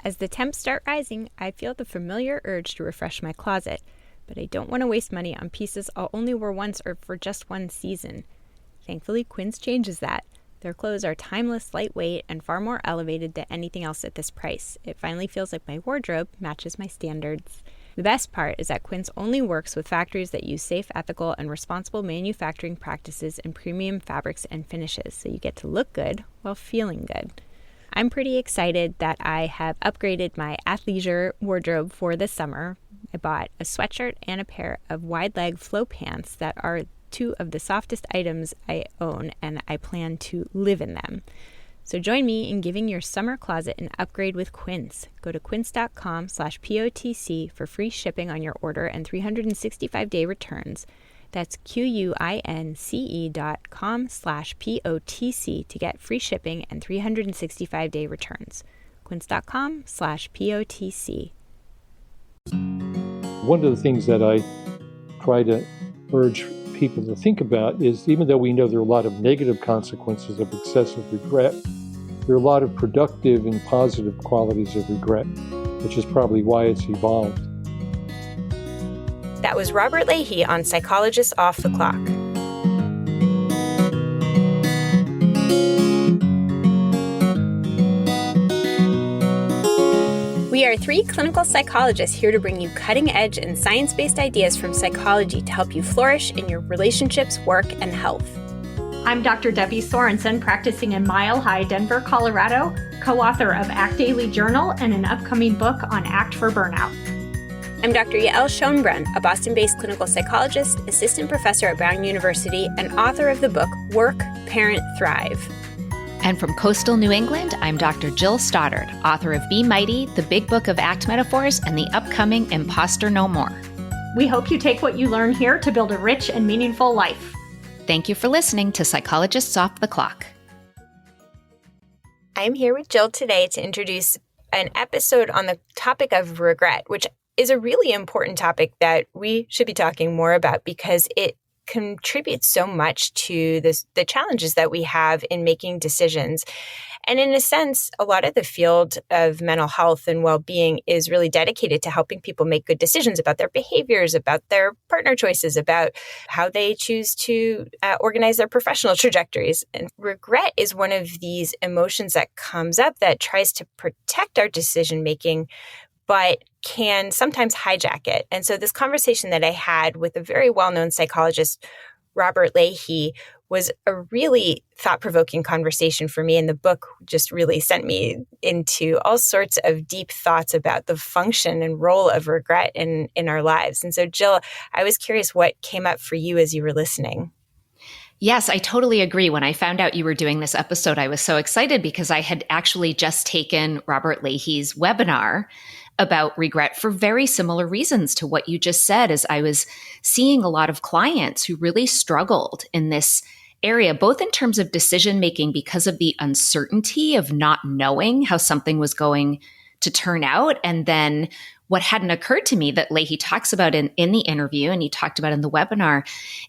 As the temps start rising, I feel the familiar urge to refresh my closet, but I don't want to waste money on pieces I'll only wear once or for just one season. Thankfully, Quince changes that. Their clothes are timeless, lightweight, and far more elevated than anything else at this price. It finally feels like my wardrobe matches my standards. The best part is that Quince only works with factories that use safe, ethical, and responsible manufacturing practices and premium fabrics and finishes, so you get to look good while feeling good. I'm pretty excited that I have upgraded my athleisure wardrobe for this summer. I bought a sweatshirt and a pair of wide-leg flow pants that are two of the softest items I own, and I plan to live in them. So join me in giving your summer closet an upgrade with Quince. Go to quince.com/POTC for free shipping on your order and 365-day returns. That's QUINCE.com/POTC to get free shipping and 365-day returns. Quince.com/POTC. One of the things that I try to urge people to think about is, even though we know there are a lot of negative consequences of excessive regret, there are a lot of productive and positive qualities of regret, which is probably why it's evolved. That was Robert Leahy on Psychologists Off the Clock. We are three clinical psychologists here to bring you cutting-edge and science-based ideas from psychology to help you flourish in your relationships, work, and health. I'm Dr. Debbie Sorensen, practicing in Mile High, Denver, Colorado, co-author of Act Daily Journal and an upcoming book on Act for Burnout. I'm Dr. Yael Schonbrunn, a Boston-based clinical psychologist, assistant professor at Brown University, and author of the book Work, Parent, Thrive. And from coastal New England, I'm Dr. Jill Stoddard, author of Be Mighty, the Big Book of Act Metaphors, and the upcoming Imposter No More. We hope you take what you learn here to build a rich and meaningful life. Thank you for listening to Psychologists Off the Clock. I'm here with Jill today to introduce an episode on the topic of regret, which is a really important topic that we should be talking more about because it contributes so much to the challenges that we have in making decisions. And in a sense, a lot of the field of mental health and well-being is really dedicated to helping people make good decisions about their behaviors, about their partner choices, about how they choose to organize their professional trajectories. And regret is one of these emotions that comes up that tries to protect our decision-making, but can sometimes hijack it. And so this conversation that I had with a very well-known psychologist, Robert Leahy, was a really thought-provoking conversation for me. And the book just really sent me into all sorts of deep thoughts about the function and role of regret in our lives. And so, Jill, I was curious what came up for you as you were listening. Yes, I totally agree. When I found out you were doing this episode, I was so excited because I had actually just taken Robert Leahy's webinar about regret for very similar reasons to what you just said, as I was seeing a lot of clients who really struggled in this area, both in terms of decision making because of the uncertainty of not knowing how something was going to turn out. And then what hadn't occurred to me that Leahy talks about in the interview, and he talked about in the webinar,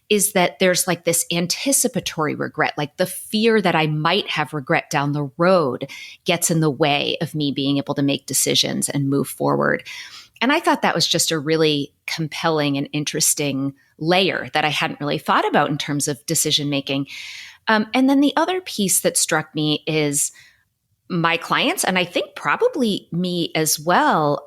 is that there's like this anticipatory regret, like the fear that I might have regret down the road gets in the way of me being able to make decisions and move forward. And I thought that was just a really compelling and interesting layer that I hadn't really thought about in terms of decision making. And then the other piece that struck me is my clients, and I think probably me as well,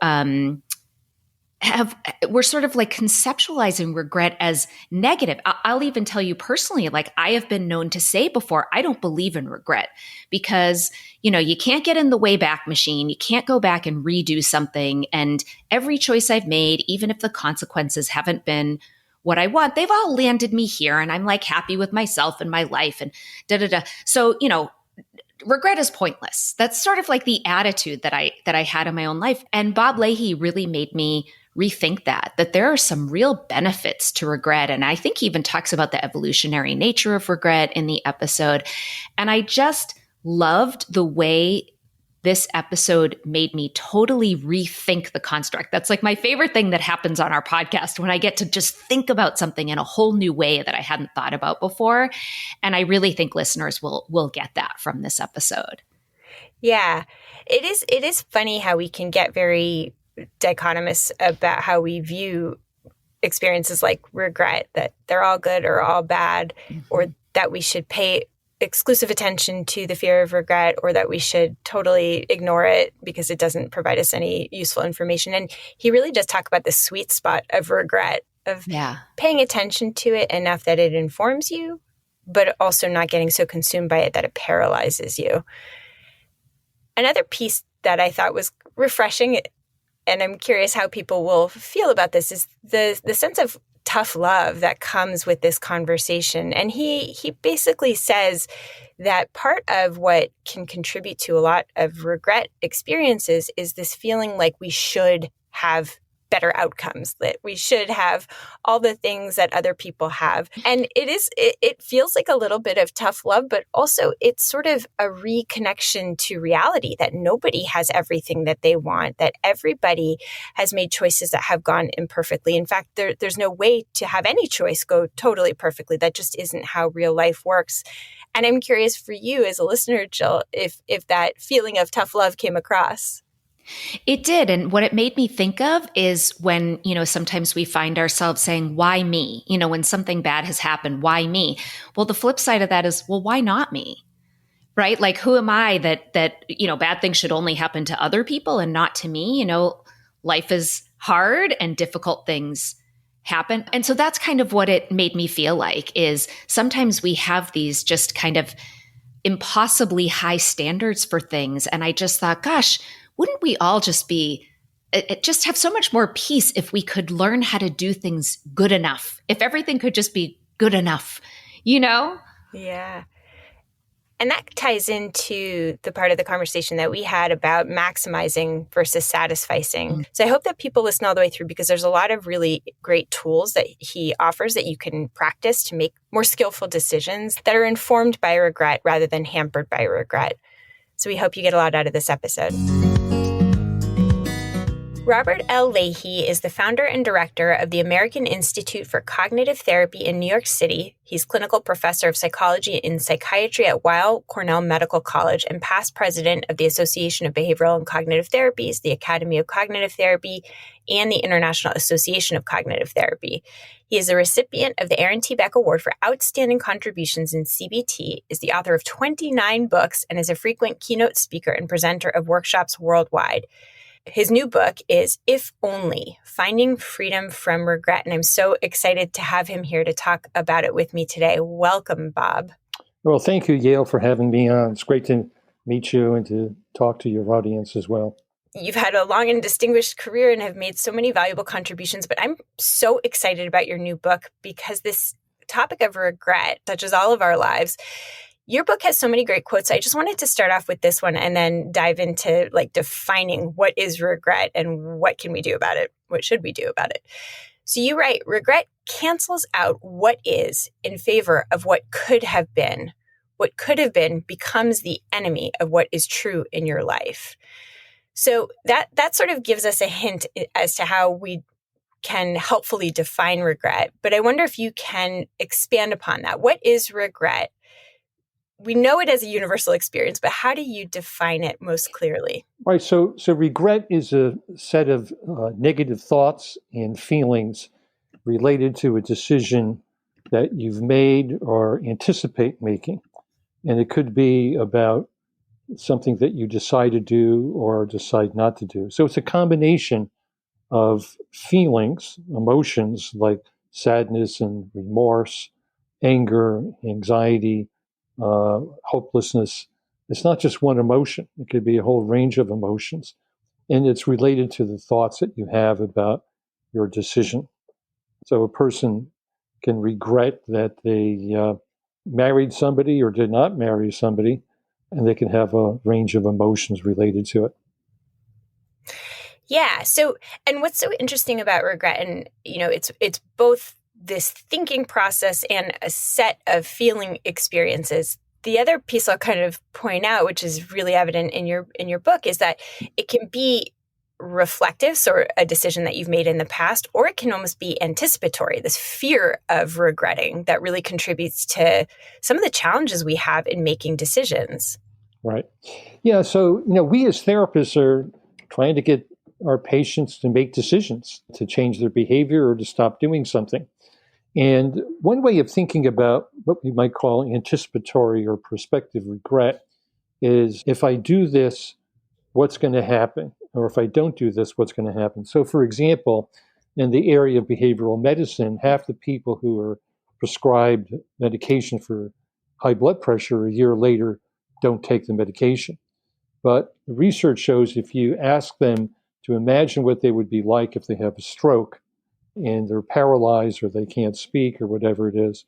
we're sort of like conceptualizing regret as negative. I'll even tell you personally, like I have been known to say before, I don't believe in regret because, you can't get in the Wayback Machine. You can't go back and redo something. And every choice I've made, even if the consequences haven't been what I want, they've all landed me here. And I'm like happy with myself and my life and So, regret is pointless. That's sort of like the attitude that I had in my own life. And Bob Leahy really made me rethink that there are some real benefits to regret. And I think he even talks about the evolutionary nature of regret in the episode. And I just loved the way this episode made me totally rethink the construct. That's like my favorite thing that happens on our podcast, when I get to just think about something in a whole new way that I hadn't thought about before. And I really think listeners will get that from this episode. Yeah. It is funny how we can get very dichotomous about how we view experiences like regret, that they're all good or all bad, or that we should pay exclusive attention to the fear of regret, or that we should totally ignore it because it doesn't provide us any useful information. And he really does talk about the sweet spot of regret, of paying attention to it enough that it informs you, but also not getting so consumed by it that it paralyzes you. Another piece that I thought was refreshing, and I'm curious how people will feel about this, is the sense of tough love that comes with this conversation. And he basically says that part of what can contribute to a lot of regret experiences is this feeling like we should have better outcomes, that we should have all the things that other people have. And it feels like a little bit of tough love, but also it's sort of a reconnection to reality, that nobody has everything that they want, that everybody has made choices that have gone imperfectly. In fact, there's no way to have any choice go totally perfectly. That just isn't how real life works. And I'm curious for you as a listener, Jill, if that feeling of tough love came across. It did. And what it made me think of is when, sometimes we find ourselves saying, why me? When something bad has happened, why me? Well, the flip side of that is, well, why not me? Right? Like, who am I that bad things should only happen to other people and not to me? Life is hard and difficult things happen. And so that's kind of what it made me feel like, is sometimes we have these just kind of impossibly high standards for things. And I just thought, gosh, wouldn't we all just just have so much more peace if we could learn how to do things good enough, if everything could just be good enough, Yeah. And that ties into the part of the conversation that we had about maximizing versus satisficing. So I hope that people listen all the way through, because there's a lot of really great tools that he offers that you can practice to make more skillful decisions that are informed by regret rather than hampered by regret. So we hope you get a lot out of this episode. Robert L. Leahy is the founder and director of the American Institute for Cognitive Therapy in New York City. He's clinical professor of psychology and psychiatry at Weill Cornell Medical College and past president of the Association of Behavioral and Cognitive Therapies, the Academy of Cognitive Therapy, and the International Association of Cognitive Therapy. He is a recipient of the Aaron T. Beck Award for Outstanding Contributions in CBT, is the author of 29 books, and is a frequent keynote speaker and presenter of workshops worldwide. His new book is If Only, Finding Freedom from Regret. And I'm so excited to have him here to talk about it with me today. Welcome, Bob. Well, thank you, Yale, for having me on. It's great to meet you and to talk to your audience as well. You've had a long and distinguished career and have made so many valuable contributions, but I'm so excited about your new book because this topic of regret touches all of our lives. Your book has so many great quotes. I just wanted to start off with this one and then dive into defining what is regret and what can we do about it? What should we do about it? So you write, regret cancels out what is in favor of what could have been. What could have been becomes the enemy of what is true in your life. So that sort of gives us a hint as to how we can helpfully define regret. But I wonder if you can expand upon that. What is regret? We know it as a universal experience, but how do you define it most clearly? Right. So regret is a set of negative thoughts and feelings related to a decision that you've made or anticipate making. And it could be about something that you decide to do or decide not to do. So it's a combination of feelings, emotions like sadness and remorse, anger, anxiety, hopelessness. It's not just one emotion. It could be a whole range of emotions. And it's related to the thoughts that you have about your decision. So a person can regret that they married somebody or did not marry somebody, and they can have a range of emotions related to it. Yeah. So, and what's so interesting about regret, and it's both this thinking process and a set of feeling experiences. The other piece I'll kind of point out, which is really evident in your book, is that it can be reflective, so a decision that you've made in the past, or it can almost be anticipatory, this fear of regretting that really contributes to some of the challenges we have in making decisions. Right. Yeah. So, we as therapists are trying to get our patients to make decisions to change their behavior or to stop doing something. And one way of thinking about what we might call anticipatory or prospective regret is if I do this, what's going to happen? Or if I don't do this, what's going to happen? So, for example, in the area of behavioral medicine, half the people who are prescribed medication for high blood pressure a year later don't take the medication. But the research shows if you ask them to imagine what they would be like if they have a stroke and they're paralyzed or they can't speak or whatever it is,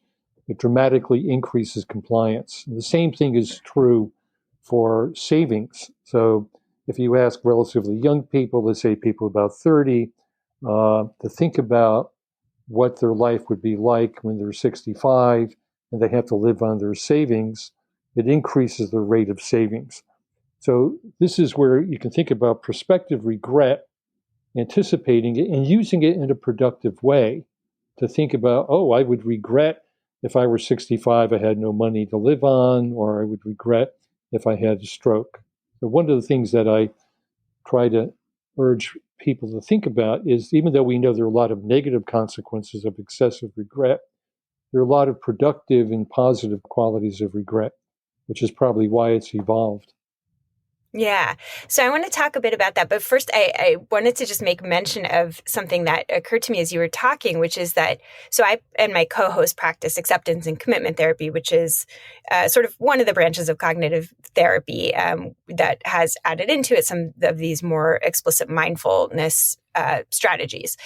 it dramatically increases compliance. And the same thing is true for savings. So if you ask relatively young people, let's say people about 30, to think about what their life would be like when they're 65 and they have to live on their savings, it increases the rate of savings. So this is where you can think about prospective regret, anticipating it and using it in a productive way to think about, oh, I would regret if I were 65, I had no money to live on, or I would regret if I had a stroke. So one of the things that I try to urge people to think about is, even though we know there are a lot of negative consequences of excessive regret, there are a lot of productive and positive qualities of regret, which is probably why it's evolved. Yeah. So I want to talk a bit about that. But first, I wanted to just make mention of something that occurred to me as you were talking, which is that, so I and my co-host practice acceptance and commitment therapy, which is sort of one of the branches of cognitive therapy that has added into it some of these more explicit mindfulness strategies.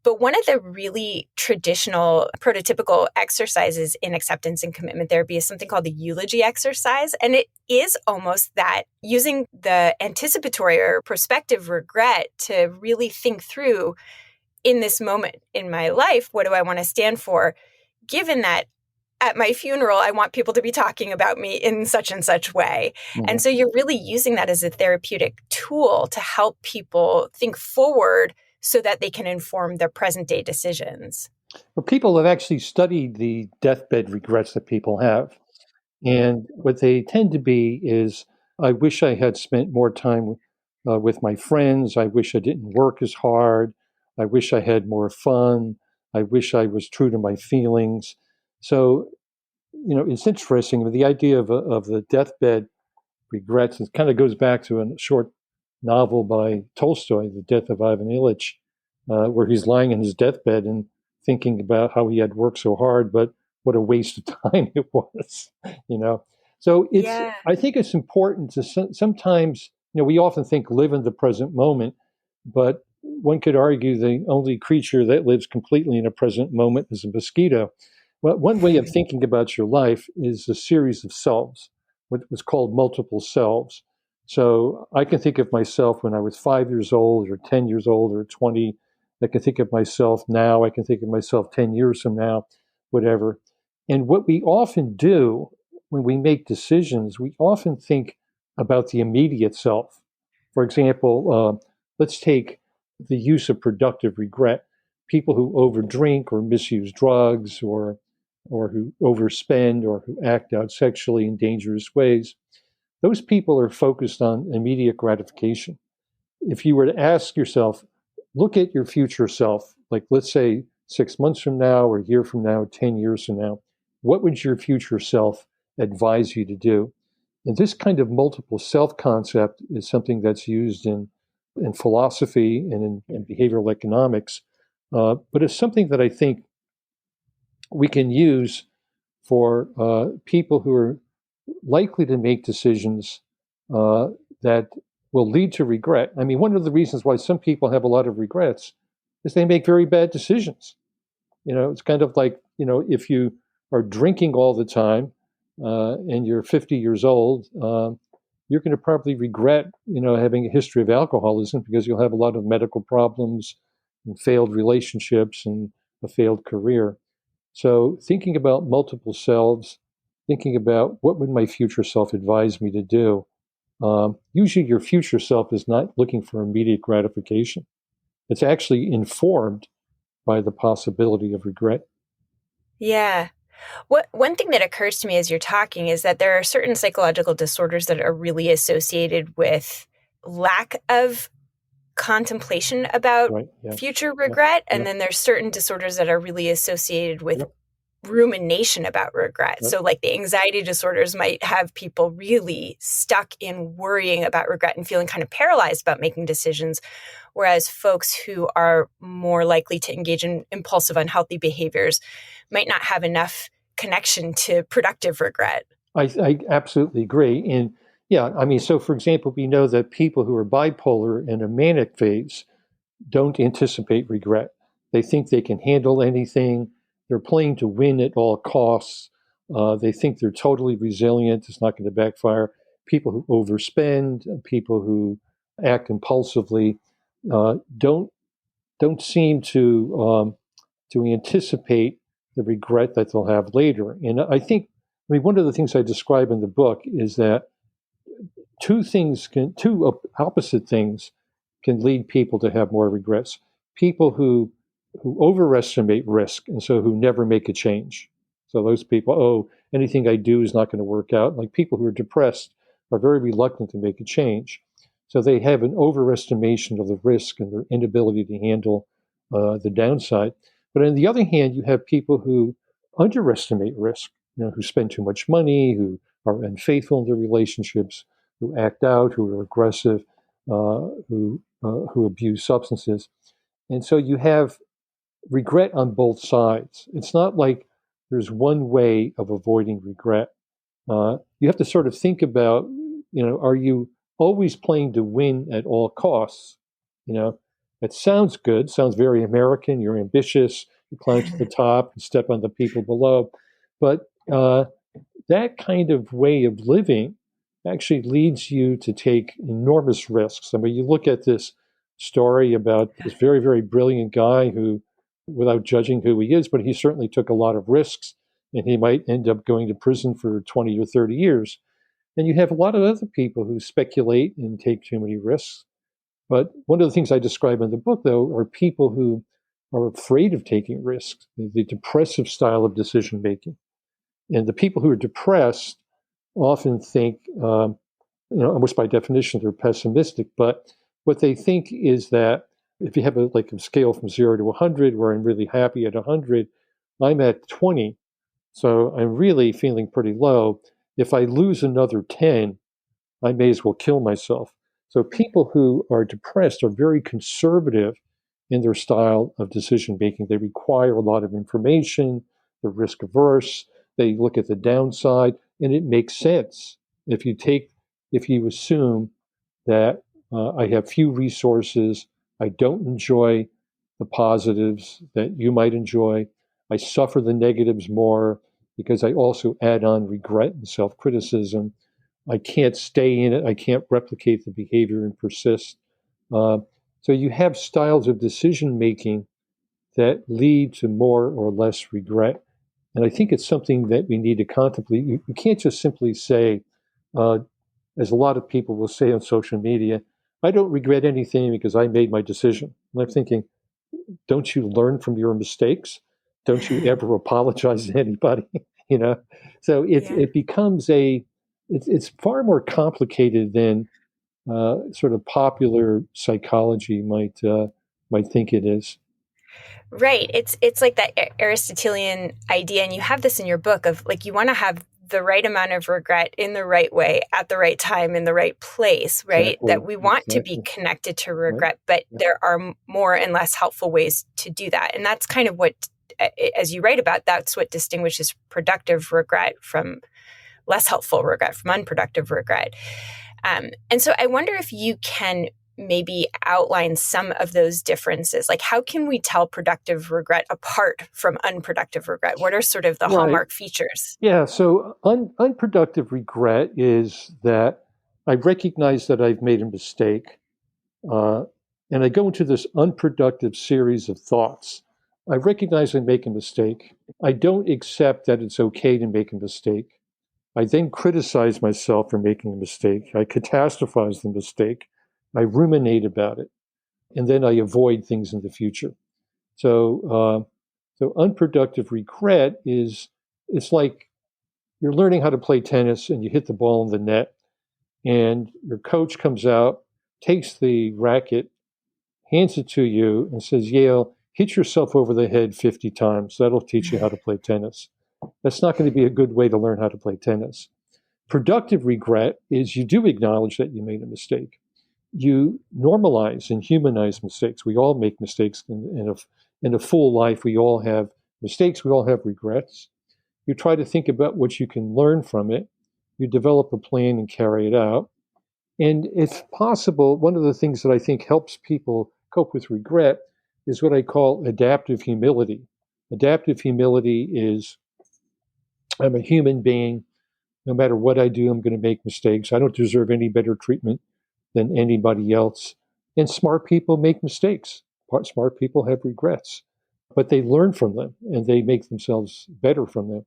But one of the really traditional, prototypical exercises in acceptance and commitment therapy is something called the eulogy exercise. And it is almost that, using the anticipatory or prospective regret to really think through, in this moment in my life, what do I want to stand for? Given that at my funeral, I want people to be talking about me in such and such way. Mm-hmm. And so you're really using that as a therapeutic tool to help people think forward so that they can inform their present day decisions. Well, people have actually studied the deathbed regrets that people have. And what they tend to be is, I wish I had spent more time with my friends. I wish I didn't work as hard. I wish I had more fun. I wish I was true to my feelings. So, it's interesting. The idea of the deathbed regrets, it kind of goes back to a short novel by Tolstoy, The Death of Ivan Ilyich, where he's lying in his deathbed and thinking about how he had worked so hard, but what a waste of time it was, So Yeah. I think it's important to sometimes, we often think live in the present moment, but one could argue the only creature that lives completely in a present moment is a mosquito. Well, one way of thinking about your life is a series of selves, what was called multiple selves. So I can think of myself when I was 5 years old or 10 years old or 20. I can think of myself now. I can think of myself 10 years from now, whatever. And what we often do when we make decisions, we often think about the immediate self. For example, let's take the use of productive regret. People who overdrink or misuse drugs or who overspend or who act out sexually in dangerous ways, those people are focused on immediate gratification. If you were to ask yourself, look at your future self, like let's say 6 months from now, or a year from now, 10 years from now, what would your future self advise you to do? And this kind of multiple self concept is something that's used in philosophy and in behavioral economics, but it's something that I think we can use for people who are likely to make decisions that will lead to regret. I mean, one of the reasons why some people have a lot of regrets is they make very bad decisions. It's kind of like, if you are drinking all the time and you're 50 years old, you're going to probably regret, having a history of alcoholism because you'll have a lot of medical problems and failed relationships and a failed career. So thinking about multiple selves, thinking about what would my future self advise me to do. Usually your future self is not looking for immediate gratification. It's actually informed by the possibility of regret. Yeah. One thing that occurs to me as you're talking is that there are certain psychological disorders that are really associated with lack of contemplation about Right. Yeah. future Yeah. regret. And Yeah. then there's certain disorders that are really associated with Yep. rumination about regret. Yep. So like the anxiety disorders might have people really stuck in worrying about regret and feeling kind of paralyzed about making decisions. Whereas folks who are more likely to engage in impulsive, unhealthy behaviors might not have enough connection to productive regret. I absolutely agree. And yeah, I mean, so for example, we know that people who are bipolar in a manic phase don't anticipate regret. They think they can handle anything. They're playing to win at all costs. They think they're totally resilient. It's not going to backfire. People who overspend, people who act impulsively, don't seem to anticipate the regret that they'll have later. And I think, I mean, one of the things I describe in the book is that two opposite things can lead people to have more regrets. People who overestimate risk and so who never make a change. So those people, oh, anything I do is not going to work out. Like people who are depressed are very reluctant to make a change. So they have an overestimation of the risk and their inability to handle the downside. But on the other hand, you have people who underestimate risk, who spend too much money, who are unfaithful in their relationships, who act out, who are aggressive, who abuse substances. And so you have regret on both sides. It's not like there's one way of avoiding regret. You have to sort of think about, are you always playing to win at all costs? It sounds good, sounds very American. You're ambitious, you climb to the top and step on the people below. But that kind of way of living actually leads you to take enormous risks. I mean, you look at this story about this very, very brilliant guy who, without judging who he is, but he certainly took a lot of risks and he might end up going to prison for 20 or 30 years. And you have a lot of other people who speculate and take too many risks. But one of the things I describe in the book, though, are people who are afraid of taking risks, the depressive style of decision making. And the people who are depressed often think, almost by definition, they're pessimistic. But what they think is that if you have a scale from 0 to 100, where I'm really happy at 100, I'm at 20. So I'm really feeling pretty low. If I lose another 10, I may as well kill myself. So people who are depressed are very conservative in their style of decision making. They require a lot of information, they're risk averse, they look at the downside, and it makes sense. If you assume that I have few resources, I don't enjoy the positives that you might enjoy, I suffer the negatives more because I also add on regret and self-criticism. I can't stay in it. I can't replicate the behavior and persist. So you have styles of decision making that lead to more or less regret. And I think it's something that we need to contemplate. You can't just simply say, as a lot of people will say on social media, I don't regret anything because I made my decision. And I'm thinking, don't you learn from your mistakes? Don't you ever apologize to anybody? So it becomes it's far more complicated than sort of popular psychology might think it is. Right. It's like that Aristotelian idea, and you have this in your book of like you want to have the right amount of regret in the right way at the right time in the right place, right? Exactly. That we want to be connected to regret, but there are more and less helpful ways to do that. And that's kind of what, as you write about, that's what distinguishes productive regret from less helpful regret, from unproductive regret. And so I wonder if you can maybe outline some of those differences. Like, how can we tell productive regret apart from unproductive regret? What are sort of the hallmark features? Yeah, so unproductive regret is that I recognize that I've made a mistake, uh, and I go into this unproductive series of thoughts. I recognize I make a mistake. I don't accept that it's okay to make a mistake. I then criticize myself for making a mistake. I catastrophize the mistake. I ruminate about it. And then I avoid things in the future. So unproductive regret is it's like you're learning how to play tennis and you hit the ball in the net, and your coach comes out, takes the racket, hands it to you, and says, Yale, hit yourself over the head 50 times. That'll teach you how to play tennis. That's not going to be a good way to learn how to play tennis. Productive regret is you do acknowledge that you made a mistake. You normalize and humanize mistakes. We all make mistakes in a full life. We all have mistakes. We all have regrets. You try to think about what you can learn from it. You develop a plan and carry it out. And if possible, one of the things that I think helps people cope with regret is what I call adaptive humility. Adaptive humility is, I'm a human being. No matter what I do, I'm going to make mistakes. I don't deserve any better treatment than anybody else. And smart people make mistakes. Smart people have regrets, but they learn from them and they make themselves better from them.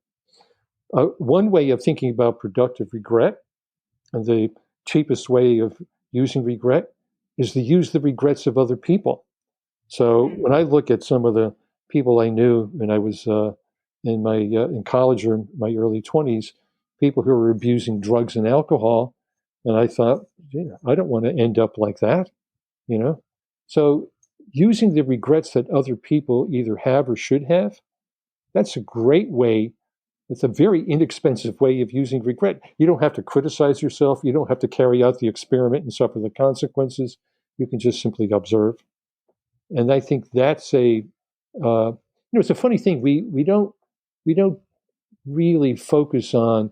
One way of thinking about productive regret, and the cheapest way of using regret, is to use the regrets of other people. So when I look at some of the people I knew when I was in college or my early 20s, people who were abusing drugs and alcohol, and I thought, I don't want to end up like that, you know? So using the regrets that other people either have or should have, that's a great way. It's a very inexpensive way of using regret. You don't have to criticize yourself. You don't have to carry out the experiment and suffer the consequences. You can just simply observe. And I think that's it's a funny thing. We don't really focus on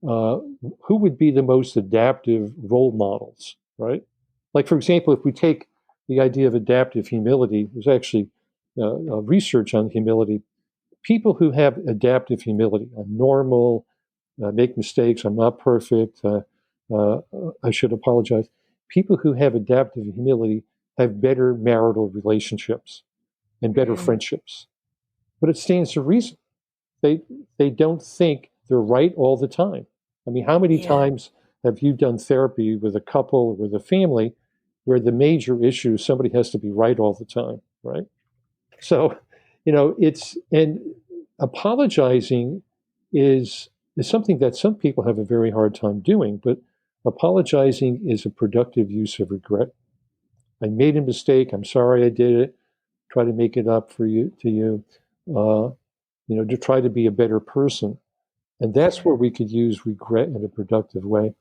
who would be the most adaptive role models, right? Like, for example, if we take the idea of adaptive humility, there's actually research on humility. People who have adaptive humility, I'm normal, make mistakes, I'm not perfect, I should apologize. People who have adaptive humility have better marital relationships and better friendships. But it stands to reason. They don't think they're right all the time. I mean, how many times have you done therapy with a couple or with a family where the major issue is somebody has to be right all the time, right? So, and apologizing is something that some people have a very hard time doing, but apologizing is a productive use of regret. I made a mistake. I'm sorry I did it. Try to make it up to you, to try to be a better person. And that's where we could use regret in a productive way.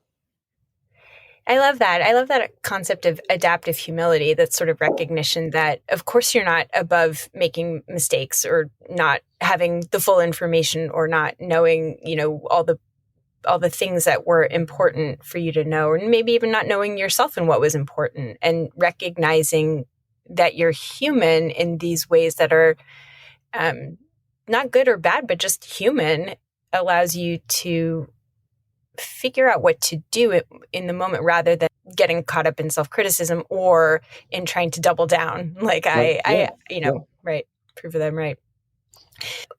I love that. I love that concept of adaptive humility, that sort of recognition that, of course, you're not above making mistakes or not having the full information or not knowing, all the things that were important for you to know, and maybe even not knowing yourself and what was important, and recognizing that you're human in these ways that are not good or bad, but just human, allows you to figure out what to do in the moment rather than getting caught up in self-criticism or in trying to double down. Like right, prove that I'm right.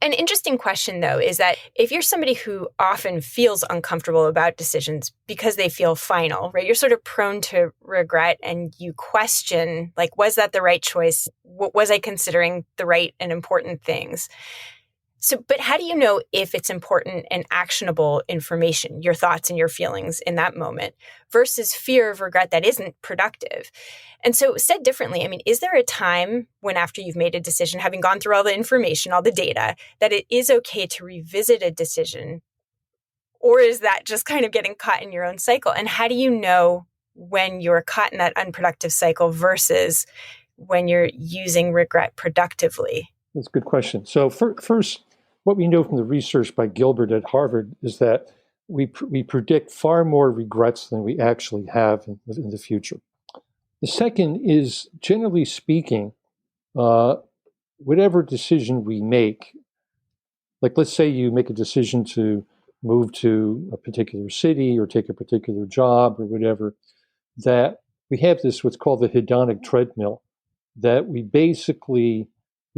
An interesting question, though, is that if you're somebody who often feels uncomfortable about decisions because they feel final, right? You're sort of prone to regret and you question, like, was that the right choice? Was I considering the right and important things? So, but how do you know if it's important and actionable information, your thoughts and your feelings in that moment, versus fear of regret that isn't productive? And so, said differently, I mean, is there a time when, after you've made a decision, having gone through all the information, all the data, that it is okay to revisit a decision? Or is that just kind of getting caught in your own cycle? And how do you know when you're caught in that unproductive cycle versus when you're using regret productively? That's a good question. So first, what we know from the research by Gilbert at Harvard is that we predict far more regrets than we actually have in the future. The second is, generally speaking, whatever decision we make, like let's say you make a decision to move to a particular city or take a particular job or whatever, that we have this what's called the hedonic treadmill, that we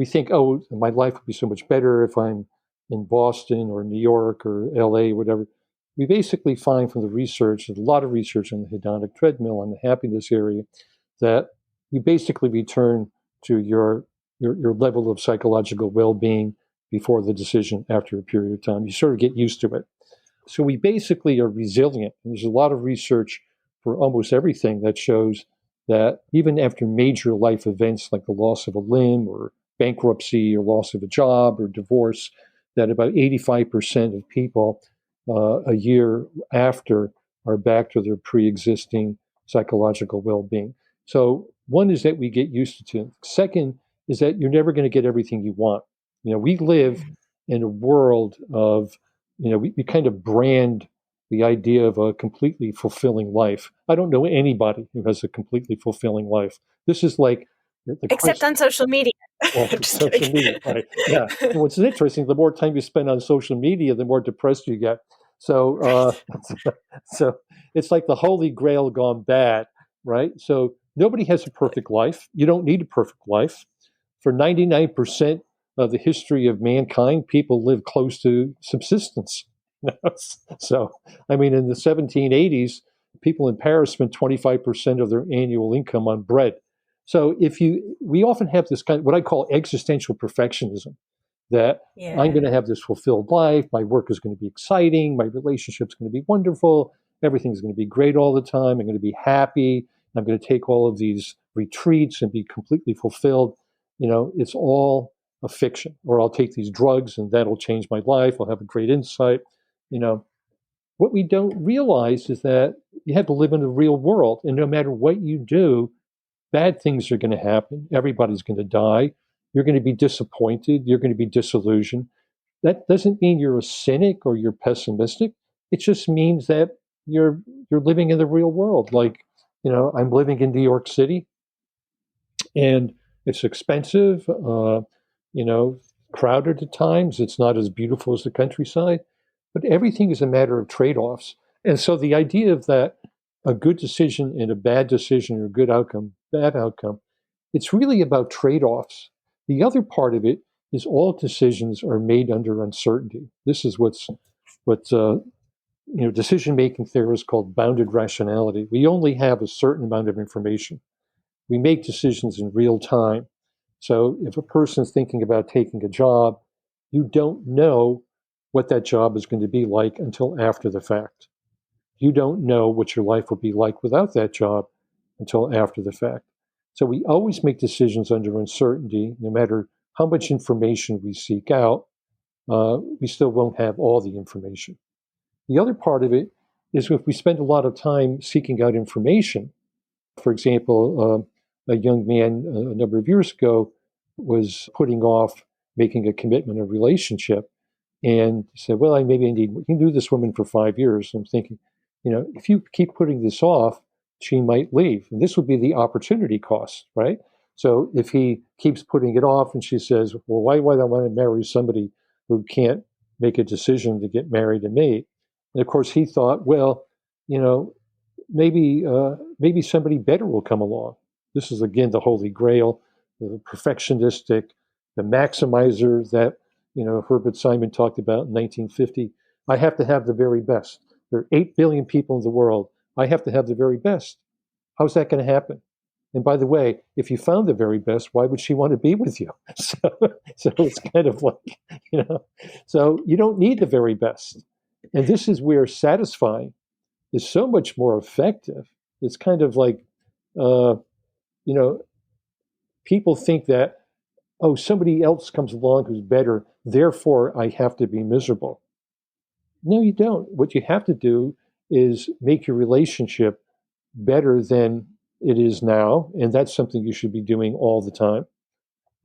think, oh, my life would be so much better if I'm in Boston or New York or LA, whatever. We basically find from the research, there's a lot of research on the hedonic treadmill, on the happiness area, that you basically return to your level of psychological well-being before the decision after a period of time. You sort of get used to it. So we basically are resilient. And there's a lot of research for almost everything that shows that even after major life events like the loss of a limb or bankruptcy or loss of a job or divorce, that about 85% of people a year after are back to their pre-existing psychological well-being. So one is that we get used to it. Second is that you're never going to get everything you want. We live in a world of, we kind of brand the idea of a completely fulfilling life. I don't know anybody who has a completely fulfilling life. This is like except on social media. Well, social media, right? Yeah. What's interesting, the more time you spend on social media, the more depressed you get. So, so it's like the Holy Grail gone bad, right? So nobody has a perfect life. You don't need a perfect life. For 99% of the history of mankind, people live close to subsistence. So, I mean, in the 1780s, people in Paris spent 25% of their annual income on bread. So we often have this kind of what I call existential perfectionism, that I'm going to have this fulfilled life. My work is going to be exciting. My relationship's going to be wonderful. Everything's going to be great all the time. I'm going to be happy. I'm going to take all of these retreats and be completely fulfilled. It's all a fiction. Or I'll take these drugs and that'll change my life. I'll have a great insight. What we don't realize is that you have to live in the real world. And no matter what you do, bad things are going to happen. Everybody's going to die. You're going to be disappointed. You're going to be disillusioned. That doesn't mean you're a cynic or you're pessimistic. It just means that you're living in the real world. Like, I'm living in New York City, and it's expensive. Crowded at times. It's not as beautiful as the countryside, but everything is a matter of trade-offs. And so the idea of that a good decision and a bad decision or a good outcome, bad outcome, it's really about trade-offs. The other part of it is all decisions are made under uncertainty. This is what decision-making theorists called bounded rationality. We only have a certain amount of information. We make decisions in real time. So if a person is thinking about taking a job, you don't know what that job is going to be like until after the fact. You don't know what your life will be like without that job until after the fact. So we always make decisions under uncertainty. No matter how much information we seek out, we still won't have all the information. The other part of it is if we spend a lot of time seeking out information. For example, a young man a number of years ago was putting off making a commitment, a relationship, and said, well, he knew this woman for 5 years. I'm thinking, if you keep putting this off, she might leave. And this would be the opportunity cost, right? So if he keeps putting it off and she says, well, why do I want to marry somebody who can't make a decision to get married to me? And of course, he thought, well, maybe somebody better will come along. This is, again, the Holy Grail, the perfectionistic, the maximizer that, Herbert Simon talked about in 1950. I have to have the very best. There are 8 billion people in the world. I have to have the very best. How's that going to happen? And by the way, if you found the very best, why would she want to be with you? So it's kind of like, so you don't need the very best. And this is where satisfying is so much more effective. It's kind of like, people think that, oh, somebody else comes along who's better, therefore I have to be miserable. No, you don't. What you have to do is make your relationship better than it is now, and that's something you should be doing all the time.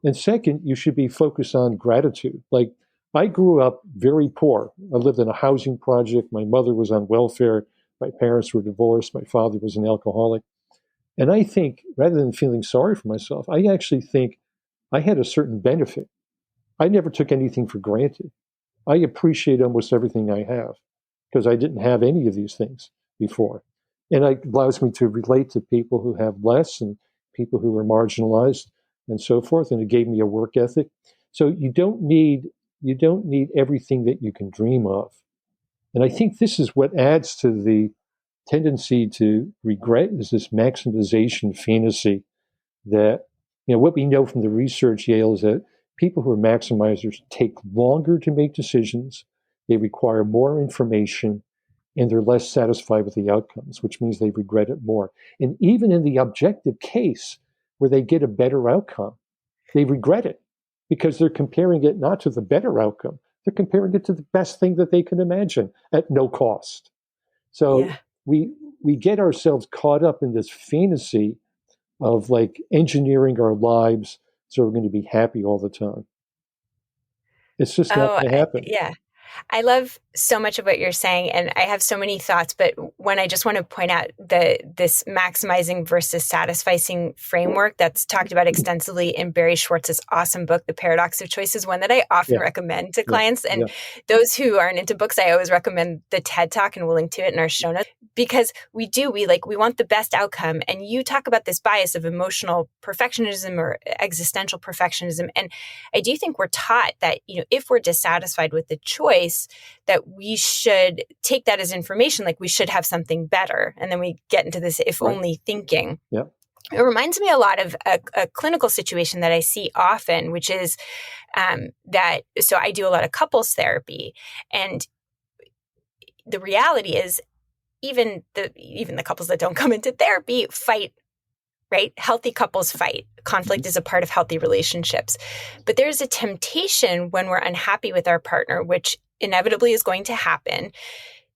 And second, you should be focused on gratitude. Like, I grew up very poor. I lived in a housing project. My mother was on welfare. My parents were divorced. My father was an alcoholic. And I think, rather than feeling sorry for myself, I actually think I had a certain benefit. I never took anything for granted. I appreciate almost everything I have because I didn't have any of these things before. And it allows me to relate to people who have less and people who are marginalized and so forth. And it gave me a work ethic. So you don't need everything that you can dream of. And I think this is what adds to the tendency to regret, is this maximization fantasy that, what we know from the research, Yale, is that people who are maximizers take longer to make decisions, they require more information, and they're less satisfied with the outcomes, which means they regret it more. And even in the objective case where they get a better outcome, they regret it because they're comparing it not to the better outcome, they're comparing it to the best thing that they can imagine at no cost. So we get ourselves caught up in this fantasy of like engineering our lives so we're going to be happy all the time. It's just not Oh, going to happen. yeah. I love so much of what you're saying, and I have so many thoughts, but when I just want to point out this maximizing versus satisficing framework that's talked about extensively in Barry Schwartz's awesome book, The Paradox of Choice, is one that I often recommend to clients. And those who aren't into books, I always recommend the TED Talk, and we'll link to it in our show notes, because we want the best outcome. And you talk about this bias of emotional perfectionism or existential perfectionism. And I do think we're taught that, if we're dissatisfied with the choice, that we should take that as information, like we should have something better. And then we get into this if only thinking. Yep. It reminds me a lot of a clinical situation that I see often, which is so I do a lot of couples therapy. And the reality is even the couples that don't come into therapy fight, right? Healthy couples fight. Conflict is a part of healthy relationships. But there's a temptation when we're unhappy with our partner, which inevitably is going to happen,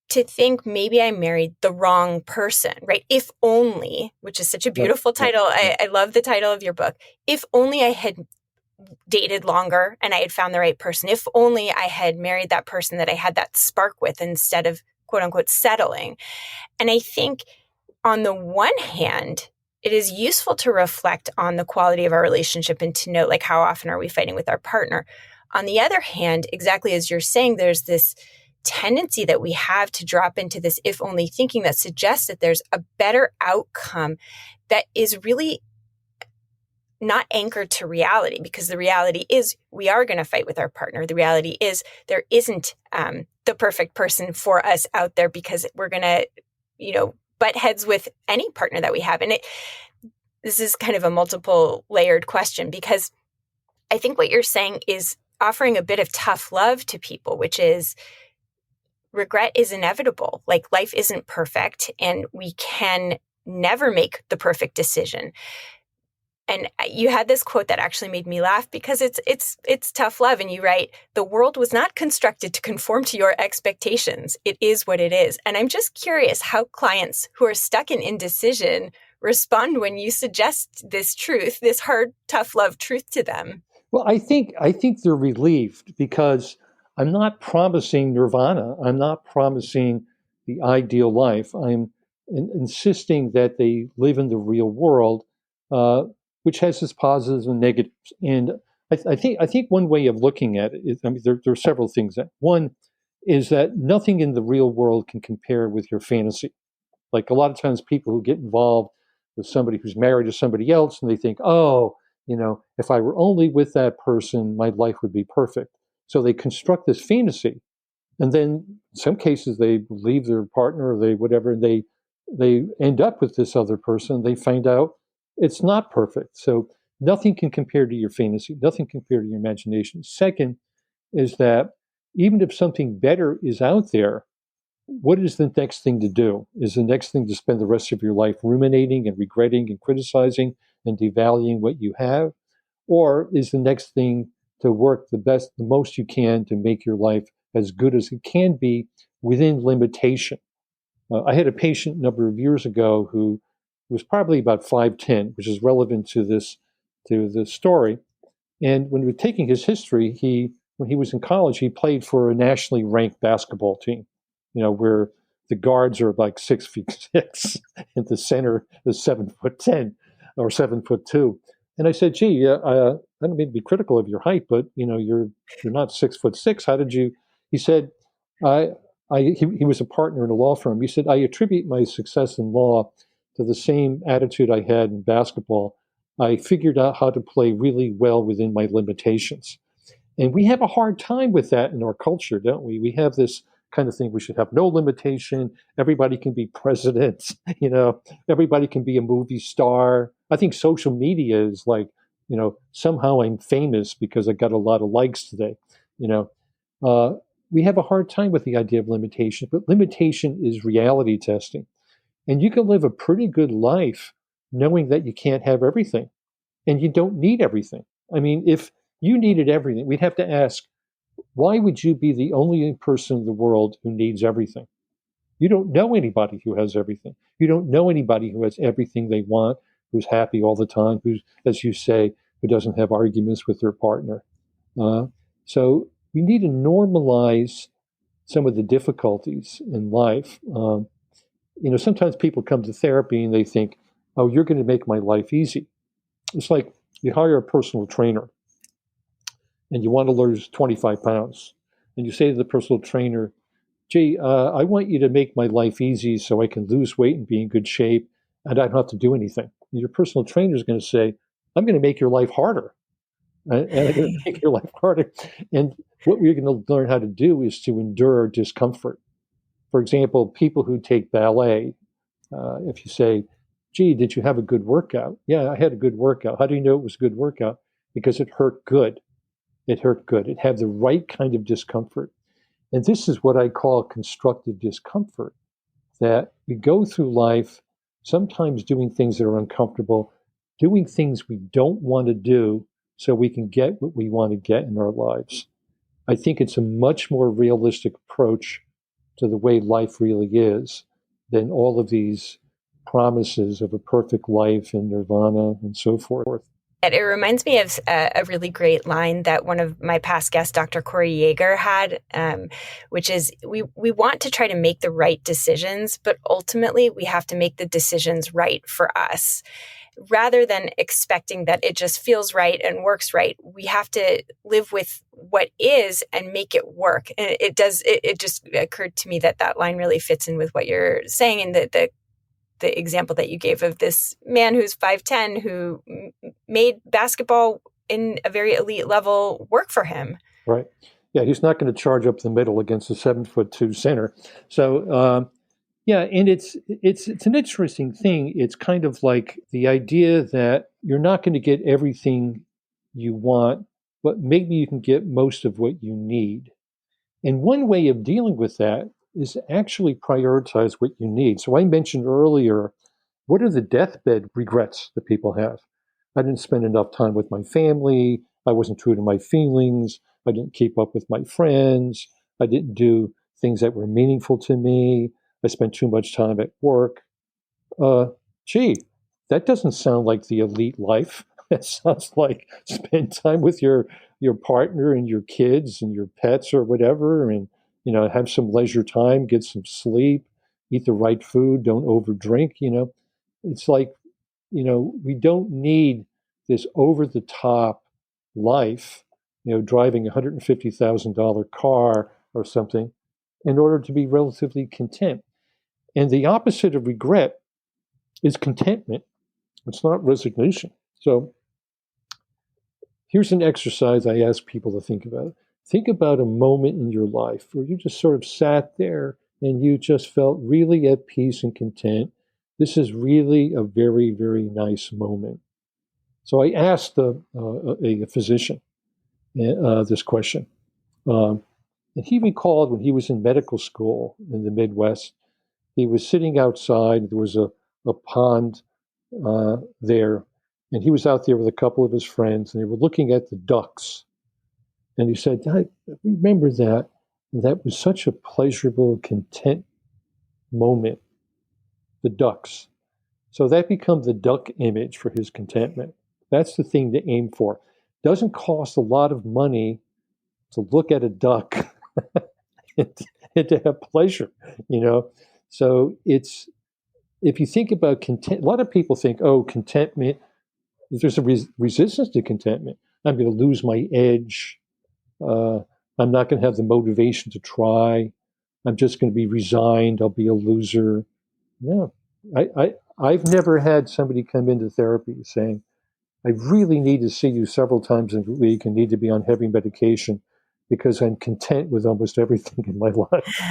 to think maybe I married the wrong person, right? If only, which is such a beautiful title. I love the title of your book. If only I had dated longer and I had found the right person. If only I had married that person that I had that spark with instead of quote unquote settling. And I think on the one hand, it is useful to reflect on the quality of our relationship and to note, like, how often are we fighting with our partner? On the other hand, exactly as you're saying, there's this tendency that we have to drop into this if only thinking that suggests that there's a better outcome that is really not anchored to reality, because the reality is we are going to fight with our partner. The reality is there isn't the perfect person for us out there, because we're going to, butt heads with any partner that we have. And this is kind of a multiple layered question, because I think what you're saying is offering a bit of tough love to people, which is regret is inevitable. Like, life isn't perfect and we can never make the perfect decision. And you had this quote that actually made me laugh, because it's tough love. And you write, the world was not constructed to conform to your expectations. It is what it is. And I'm just curious how clients who are stuck in indecision respond when you suggest this truth, this hard, tough love truth to them. Well, I think they're relieved, because I'm not promising nirvana. I'm not promising the ideal life. I'm insisting that they live in the real world, which has its positives and negatives. And I think one way of looking at it is, there are several things. One is that nothing in the real world can compare with your fantasy. Like, a lot of times people who get involved with somebody who's married to somebody else, and they think, oh, if I were only with that person, my life would be perfect. So they construct this fantasy. And then in some cases they leave their partner, or they whatever, and they end up with this other person. They find out it's not perfect. So nothing can compare to your fantasy. Nothing can compare to your imagination. Second is that even if something better is out there, what is the next thing to do? Is the next thing to spend the rest of your life ruminating and regretting and criticizing and devaluing what you have? Or is the next thing to work the most you can to make your life as good as it can be within limitation? I had a patient a number of years ago who was probably about 5'10", which is relevant to this story. And when we were taking his history, when he was in college, he played for a nationally ranked basketball team, where the guards are like 6'6", and the center is 7'10" or 7'2". And I said, "Gee, I don't mean to be critical of your height, but you're not 6'6". How did you?" He said, he was a partner in a law firm. He said, "I attribute my success in law to the same attitude I had in basketball. I figured out how to play really well within my limitations." And we have a hard time with that in our culture, don't we? We have this kind of thing. We should have no limitation. Everybody can be president. Everybody can be a movie star. I think social media is like, somehow I'm famous because I got a lot of likes today. We have a hard time with the idea of limitation, but limitation is reality testing. And you can live a pretty good life knowing that you can't have everything and you don't need everything. I mean, if you needed everything, we'd have to ask, why would you be the only person in the world who needs everything? You don't know anybody who has everything. You don't know anybody who has everything they want, who's happy all the time, who's, as you say, who doesn't have arguments with their partner. So we need to normalize some of the difficulties in life. Sometimes people come to therapy and they think, oh, you're going to make my life easy. It's like you hire a personal trainer and you want to lose 25 pounds. And you say to the personal trainer, gee, I want you to make my life easy so I can lose weight and be in good shape and I don't have to do anything. And your personal trainer is going to say, I'm going to make your life harder. And I'm going to make your life harder. And what we're going to learn how to do is to endure discomfort. For example, people who take ballet, if you say, gee, did you have a good workout? Yeah, I had a good workout. How do you know it was a good workout? Because it hurt good. It hurt good. It had the right kind of discomfort. And this is what I call constructive discomfort, that we go through life sometimes doing things that are uncomfortable, doing things we don't want to do so we can get what we want to get in our lives. I think it's a much more realistic approach to the way life really is than all of these promises of a perfect life and nirvana and so forth. It reminds me of a really great line that one of my past guests, Dr. Corey Yeager, had, which is, we want to try to make the right decisions, but ultimately we have to make the decisions right for us. Rather than expecting that it just feels right and works right, we have to live with what is and make it work. And it does. It just occurred to me that line really fits in with what you're saying, and the example that you gave of this man who's 5'10", who made basketball in a very elite level work for him. Right. Yeah, he's not going to charge up the middle against a 7'2" center. So. Yeah, and it's an interesting thing. It's kind of like the idea that you're not going to get everything you want, but maybe you can get most of what you need. And one way of dealing with that is to actually prioritize what you need. So I mentioned earlier, what are the deathbed regrets that people have? I didn't spend enough time with my family. I wasn't true to my feelings. I didn't keep up with my friends. I didn't do things that were meaningful to me. I spent too much time at work. Gee, that doesn't sound like the elite life. It sounds like spend time with your partner and your kids and your pets or whatever, and have some leisure time, get some sleep, eat the right food, don't overdrink. It's like we don't need this over the top life, driving a $150,000 car or something in order to be relatively content. And the opposite of regret is contentment. It's not resignation. So here's an exercise I ask people to think about. Think about a moment in your life where you just sort of sat there and you just felt really at peace and content. This is really a very, very nice moment. So I asked a physician this question. And he recalled when he was in medical school in the Midwest, he was sitting outside. There was a pond there, and he was out there with a couple of his friends, and they were looking at the ducks. And he said, I remember that. That was such a pleasurable, content moment, the ducks. So that became the duck image for his contentment. That's the thing to aim for. Doesn't cost a lot of money to look at a duck and to have pleasure, So it's, if you think about content, a lot of people think, oh, contentment, there's a resistance to contentment. I'm going to lose my edge. I'm not going to have the motivation to try. I'm just going to be resigned. I'll be a loser. Yeah. I've never had somebody come into therapy saying, I really need to see you several times a week and need to be on heavy medication because I'm content with almost everything in my life.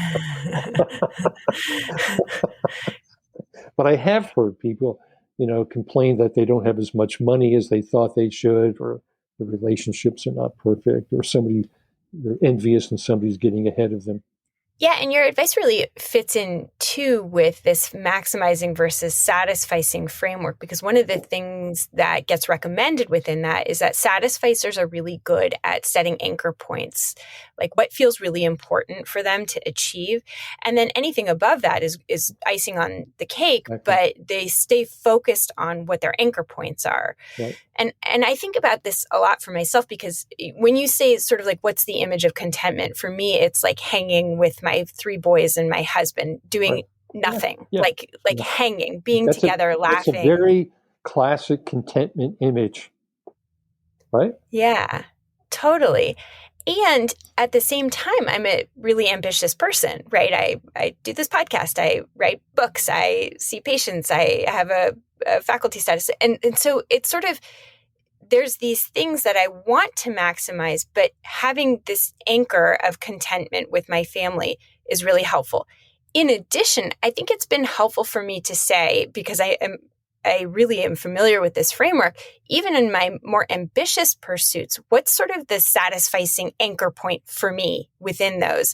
But I have heard people, complain that they don't have as much money as they thought they should, or the relationships are not perfect, or they're envious and somebody's getting ahead of them. Yeah, and your advice really fits in too with this maximizing versus satisficing framework, because one of the things that gets recommended within that is that satisficers are really good at setting anchor points, like what feels really important for them to achieve. And then anything above that is icing on the cake, Okay. but they stay focused on what their anchor points are. Right. And I think about this a lot for myself, because when you say sort of like, what's the image of contentment? For me, it's like hanging with my 3 boys and my husband doing Right. nothing, Yeah. like hanging, being That's together, laughing. That's a very classic contentment image, right? Yeah, totally. And at the same time, I'm a really ambitious person, right? I do this podcast, I write books, I see patients, I have a faculty status. And so it's sort of, there's these things that I want to maximize, but having this anchor of contentment with my family is really helpful. In addition, I think it's been helpful for me to say, because I really am familiar with this framework, even in my more ambitious pursuits, what's sort of the satisficing anchor point for me within those?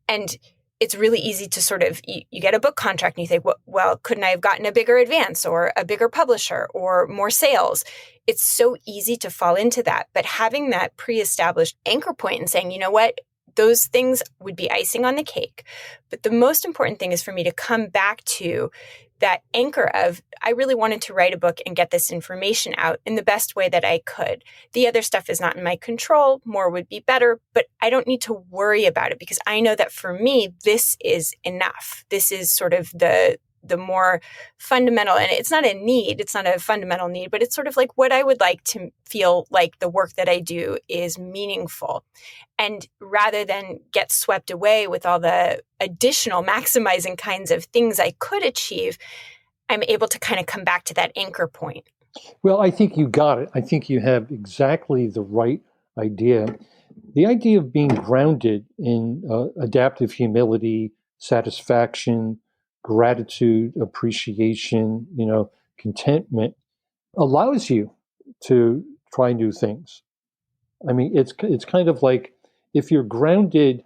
And it's really easy to sort of, you get a book contract and you think, well, couldn't I have gotten a bigger advance or a bigger publisher or more sales? It's so easy to fall into that. But having that pre-established anchor point and saying, you know what, those things would be icing on the cake. But the most important thing is for me to come back to that anchor of, I really wanted to write a book and get this information out in the best way that I could. The other stuff is not in my control. More would be better, but I don't need to worry about it, because I know that for me, this is enough. This is sort of the more fundamental, and it's not a need, it's not a fundamental need, but it's sort of like what I would like to feel like the work that I do is meaningful. And rather than get swept away with all the additional maximizing kinds of things I could achieve, I'm able to kind of come back to that anchor point. Well, I think you got it. I think you have exactly the right idea. The idea of being grounded in adaptive humility, satisfaction, gratitude, appreciation, contentment allows you to try new things. I mean, it's kind of like if you're grounded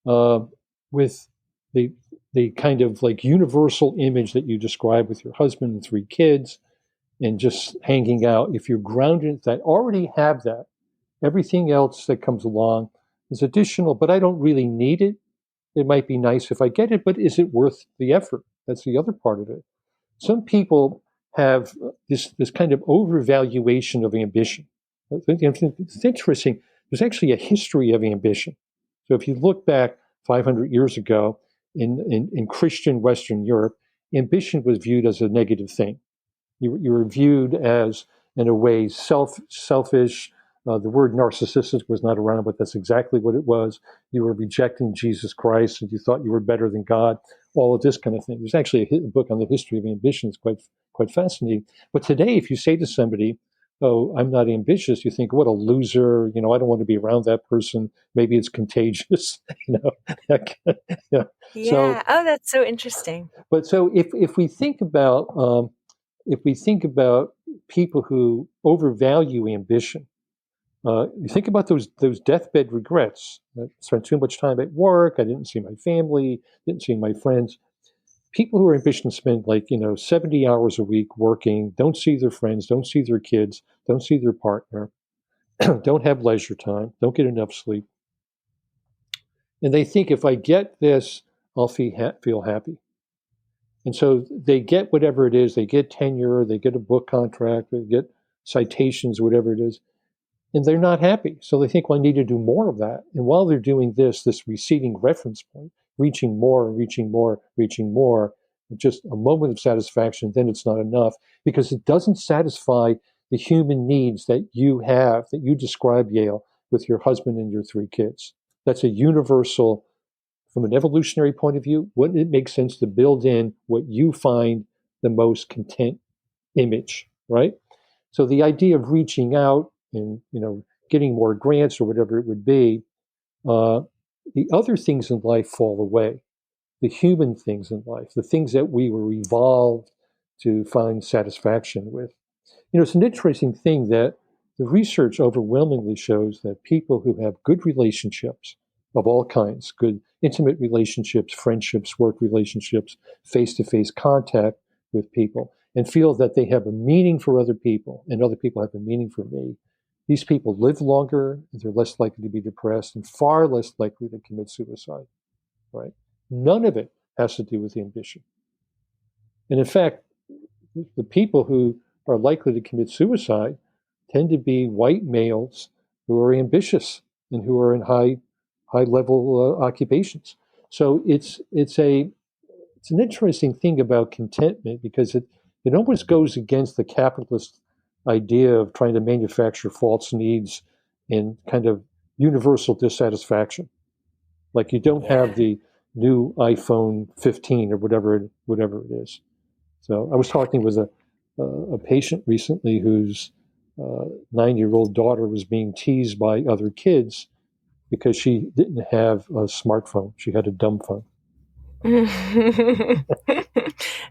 with the kind of like universal image that you describe with your husband and 3 kids and just hanging out. If you're grounded, that already have that. Everything else that comes along is additional, but I don't really need it. It might be nice if I get it, but is it worth the effort? That's the other part of it. Some people have this kind of overvaluation of ambition. It's interesting. There's actually a history of ambition. So if you look back 500 years ago in Christian Western Europe, ambition was viewed as a negative thing. You were viewed as, in a way, selfish. The word narcissistic was not around, but that's exactly what it was. You were rejecting Jesus Christ, and you thought you were better than God. All of this kind of thing. There's actually a book on the history of ambition. It's quite fascinating. But today, if you say to somebody, "Oh, I'm not ambitious," you think, "What a loser! I don't want to be around that person. Maybe it's contagious." Yeah. Yeah. So, Oh, that's so interesting. but so if we think about people who overvalue ambition, you think about those deathbed regrets. I spent too much time at work. I didn't see my family. Didn't see my friends. People who are ambitious spend 70 hours a week working. Don't see their friends. Don't see their kids. Don't see their partner. Don't have leisure time. Don't get enough sleep. And they think, if I get this, I'll feel happy. And so they get whatever it is. They get tenure. They get a book contract. They get citations, whatever it is. And they're not happy. So they think, well, I need to do more of that. And while they're doing this receding reference point, reaching more and reaching more, reaching more, just a moment of satisfaction, then it's not enough, because it doesn't satisfy the human needs that you have, that you describe, Yale, with your husband and your 3 kids. That's a universal, from an evolutionary point of view, wouldn't it make sense to build in what you find the most content image, right? So the idea of reaching out and getting more grants or whatever it would be, the other things in life fall away. The human things in life, the things that we were evolved to find satisfaction with. It's an interesting thing that the research overwhelmingly shows that people who have good relationships of all kinds, good intimate relationships, friendships, work relationships, face-to-face contact with people, and feel that they have a meaning for other people and other people have a meaning for me, these people live longer, they're less likely to be depressed, and far less likely to commit suicide, right? None of it has to do with ambition. And in fact, the people who are likely to commit suicide tend to be white males who are ambitious and who are in high level occupations. So it's an interesting thing about contentment because it almost goes against the capitalist idea of trying to manufacture false needs and kind of universal dissatisfaction. Like you don't have the new iPhone 15 or whatever it is. So I was talking with a patient recently whose 9-year-old daughter was being teased by other kids because she didn't have a smartphone. She had a dumb phone.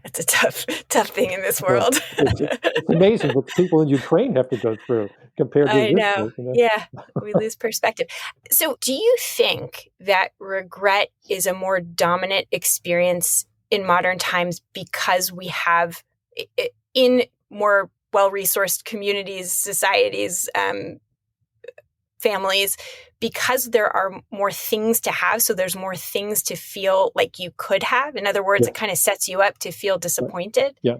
It's a tough thing in this world. It's amazing what people in Ukraine have to go through compared to I this. know. Yeah, we lose perspective. So do you think that regret is a more dominant experience in modern times because we have, in more well-resourced communities, societies, families, because there are more things to have, so there's more things to feel like you could have? In other words, it kind of sets you up to feel disappointed? Yeah.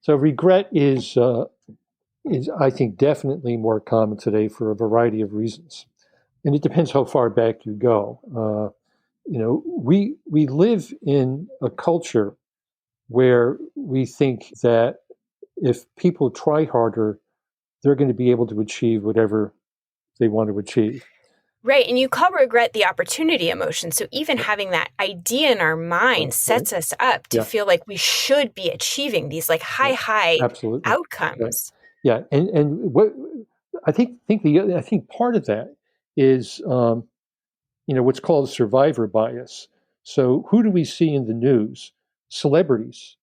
So regret is I think definitely more common today for a variety of reasons. And it depends how far back you go. We live in a culture where we think that if people try harder, they're going to be able to achieve whatever they want to achieve. Right. And you call regret the opportunity emotion. So even having that idea in our mind sets us up to feel like we should be achieving these like high Absolutely. outcomes. Right. Yeah. And what I think part of that is what's called survivor bias. So who do we see in the news? Celebrities.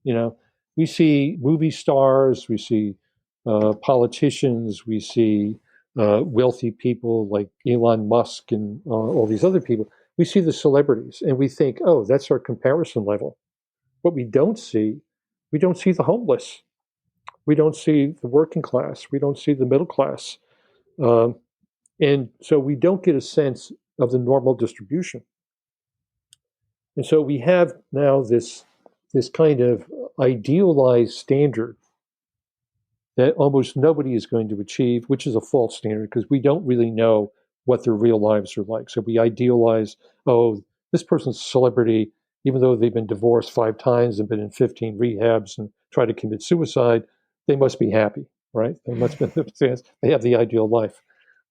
We see movie stars, we see politicians, we see wealthy people like Elon Musk and all these other people. We see the celebrities and we think, oh, that's our comparison level. What we don't see the homeless. We don't see the working class. We don't see the middle class. And so we don't get a sense of the normal distribution. And so we have now this kind of idealized standard that almost nobody is going to achieve, which is a false standard because we don't really know what their real lives are like. So we idealize, oh, this person's a celebrity, even though they've been divorced 5 times and been in 15 rehabs and tried to commit suicide, they must be happy, right? They must be, they have the ideal life.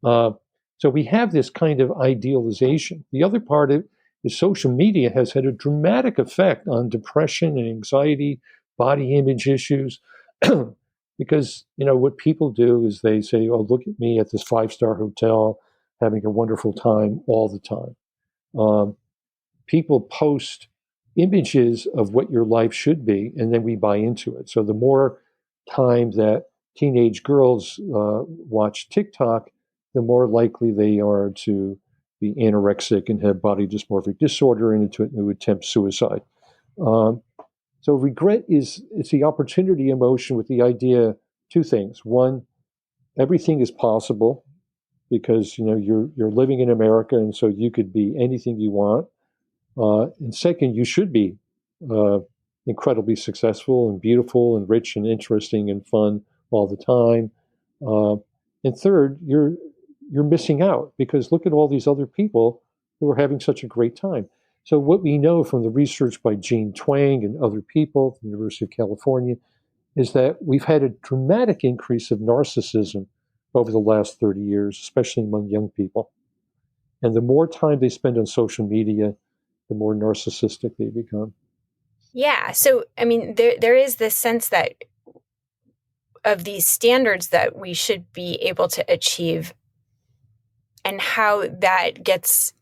So we have this kind of idealization. The other part of it is social media has had a dramatic effect on depression and anxiety, body image issues. Because, what people do is they say, oh, look at me at this 5-star hotel, having a wonderful time all the time. People post images of what your life should be, and then we buy into it. So the more time that teenage girls watch TikTok, the more likely they are to be anorexic and have body dysmorphic disorder and to attempt suicide. So regret it's the opportunity emotion with the idea, 2 things. One, everything is possible because you're living in America, and so you could be anything you want. And second, you should be incredibly successful and beautiful and rich and interesting and fun all the time. And third, you're missing out because look at all these other people who are having such a great time. So what we know from the research by Jean Twenge and other people at the University of California is that we've had a dramatic increase of narcissism over the last 30 years, especially among young people. And the more time they spend on social media, the more narcissistic they become. Yeah. So, I mean, there is this sense that of these standards that we should be able to achieve and how that gets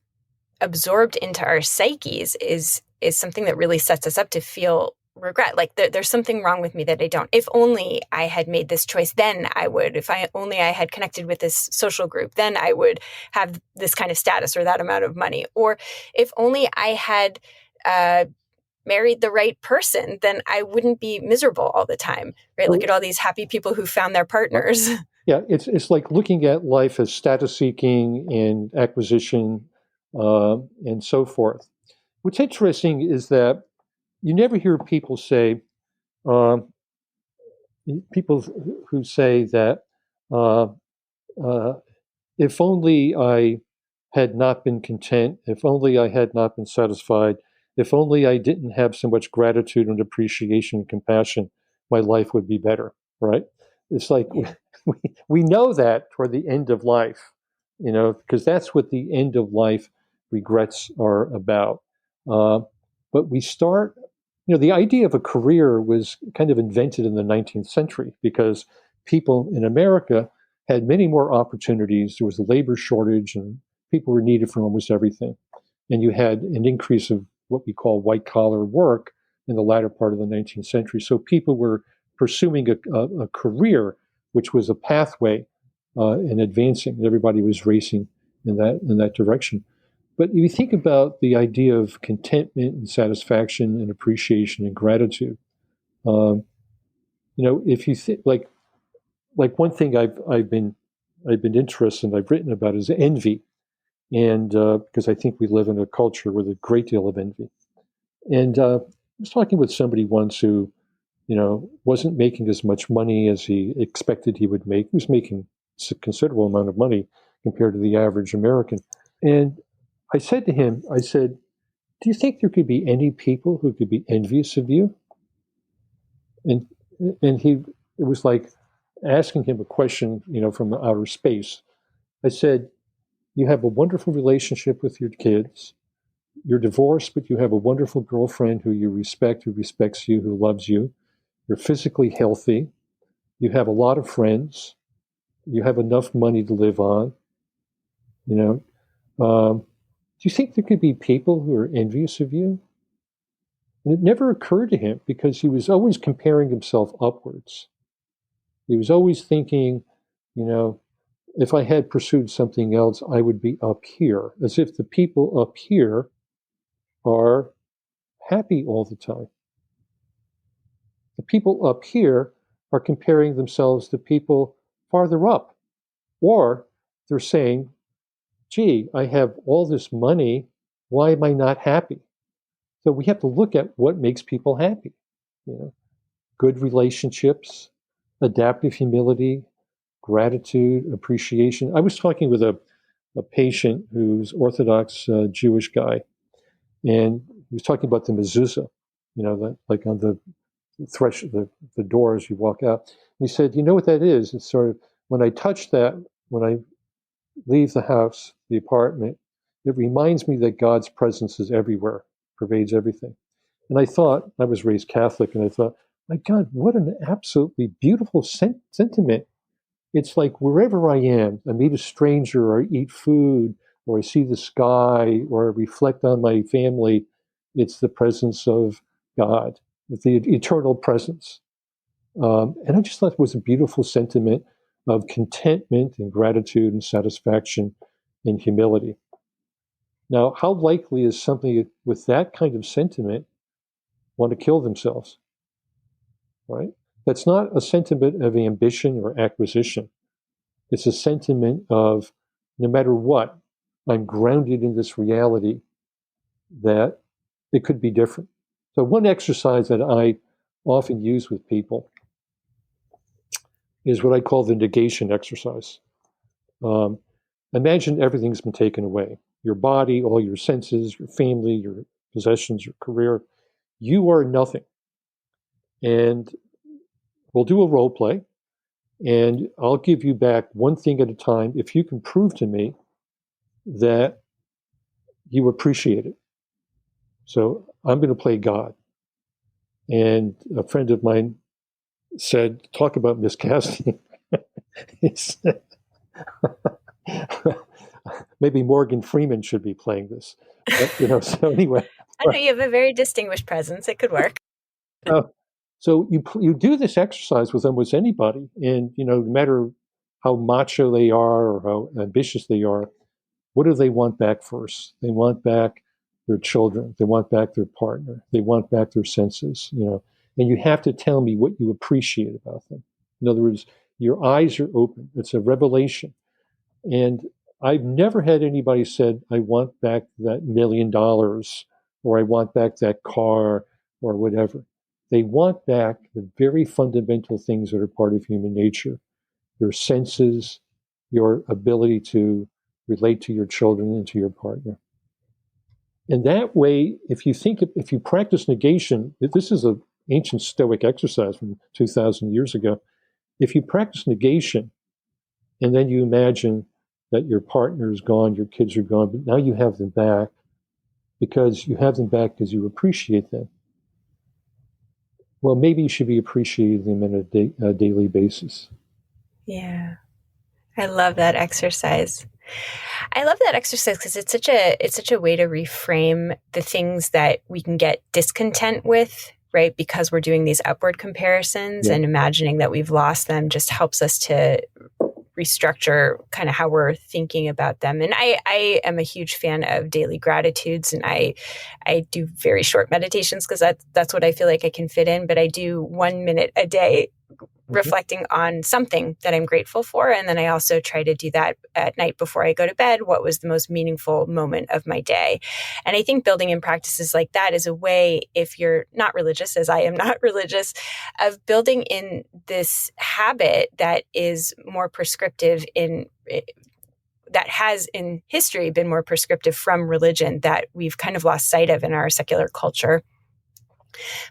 absorbed into our psyches is something that really sets us up to feel regret. Like there's something wrong with me that I don't. If only I had made this choice, then I would. If I only I had connected with this social group, then I would have this kind of status or that amount of money. Or if only I had married the right person, then I wouldn't be miserable all the time, right? Look at all these happy people who found their partners. Yeah, it's like looking at life as status seeking and acquisition and so forth. What's interesting is that you never hear people say, people who say that uh, uh, if only I had not been content, if only I had not been satisfied, if only I didn't have so much gratitude and appreciation and compassion, my life would be better, right? It's like we know that toward the end of life, because that's what the end of life regrets are about. But we start, the idea of a career was kind of invented in the 19th century because people in America had many more opportunities. There was a labor shortage and people were needed for almost everything. And you had an increase of what we call white collar work in the latter part of the 19th century. So people were pursuing a career, which was a pathway in advancing. Everybody was racing in that direction. But if you think about the idea of contentment and satisfaction and appreciation and gratitude, if you think like one thing I've been interested in, I've written about is envy, and because I think we live in a culture with a great deal of envy. And I was talking with somebody once who, wasn't making as much money as he expected he would make. He was making a considerable amount of money compared to the average American. And I said to him, do you think there could be any people who could be envious of you? And it was like asking him a question, from outer space. I said, you have a wonderful relationship with your kids. You're divorced, but you have a wonderful girlfriend who you respect, who respects you, who loves you. You're physically healthy. You have a lot of friends. You have enough money to live on. Do you think there could be people who are envious of you? And it never occurred to him because he was always comparing himself upwards. He was always thinking, if I had pursued something else, I would be up here, as if the people up here are happy all the time. The people up here are comparing themselves to people farther up. Or they're saying, gee, I have all this money. Why am I not happy? So we have to look at what makes people happy. Good relationships, adaptive humility, gratitude, appreciation. I was talking with a patient who's Orthodox Jewish guy, and he was talking about the mezuzah, like on the threshold, the door as you walk out. And he said, you know what that is? It's sort of, when I touch that, when I leave the house, the apartment, it reminds me that God's presence is everywhere, pervades everything. And I thought, I was raised Catholic, and I thought, my God, what an absolutely beautiful sentiment. It's like wherever I am, I meet a stranger, or I eat food, or I see the sky, or I reflect on my family, it's the presence of God, the eternal presence. And I just thought it was a beautiful sentiment of contentment and gratitude and satisfaction and humility. Now, how likely is somebody with that kind of sentiment want to kill themselves, right? That's not a sentiment of ambition or acquisition. It's a sentiment of, no matter what, I'm grounded in this reality that it could be different. So one exercise that I often use with people is what I call the negation exercise. Imagine everything's been taken away. Your body, all your senses, your family, your possessions, your career. You are nothing. And we'll do a role play, and I'll give you back one thing at a time if you can prove to me that you appreciate it. So I'm going to play God. And a friend of mine said, talk about miscasting. He said, maybe Morgan Freeman should be playing this. But, so anyway. I know you have a very distinguished presence. It could work. Uh, so you do this exercise with almost anybody, and no matter how macho they are or how ambitious they are, what do they want back first? They want back their children. They want back their partner. They want back their senses. And you have to tell me what you appreciate about them. In other words, your eyes are open. It's a revelation. And I've never had anybody said, I want back that $1 million, or I want back that car, or whatever. They want back the very fundamental things that are part of human nature: your senses, your ability to relate to your children and to your partner. And that way, if you practice negation, this is an ancient Stoic exercise from 2,000 years ago. If you practice negation, and then you imagine that your partner is gone, your kids are gone, but now you have them back because you appreciate them. Well, maybe you should be appreciating them on a daily basis. Yeah. I love that exercise. I love that exercise because it's such a way to reframe the things that we can get discontent with, right? Because we're doing these upward comparisons, and imagining that we've lost them just helps us to restructure kind of how we're thinking about them. And I am a huge fan of daily gratitudes, and I do very short meditations because that's what I feel like I can fit in. But I do 1 minute a day reflecting on something that I'm grateful for. And then I also try to do that at night before I go to bed. What was the most meaningful moment of my day? And I think building in practices like that is a way, if you're not religious, as I am not religious, of building in this habit that is more prescriptive that has in history been more prescriptive from religion, that we've kind of lost sight of in our secular culture.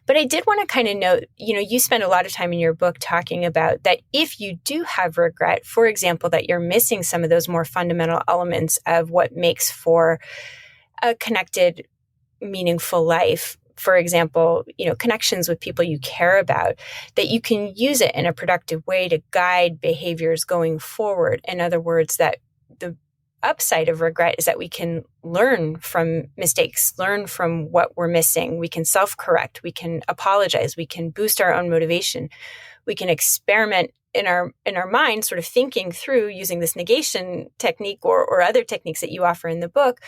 But I did want to kind of note, you spend a lot of time in your book talking about that if you do have regret, for example, that you're missing some of those more fundamental elements of what makes for a connected, meaningful life. For example, connections with people you care about, that you can use it in a productive way to guide behaviors going forward. In other words, that the upside of regret is that we can learn from mistakes, learn from what we're missing. We can self-correct, we can apologize, we can boost our own motivation, we can experiment in our mind, sort of thinking through using this negation technique or other techniques that you offer in the book,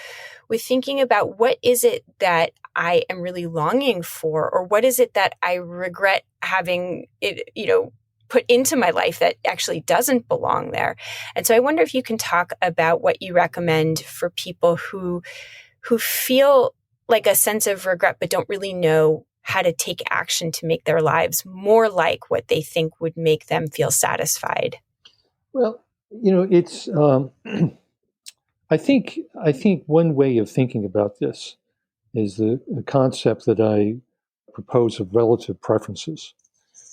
with thinking about what is it that I am really longing for, or what is it that I regret having it, put into my life that actually doesn't belong there. And so I wonder if you can talk about what you recommend for people who feel like a sense of regret but don't really know how to take action to make their lives more like what they think would make them feel satisfied. Well, it's I think one way of thinking about this is the concept that I propose of relative preferences.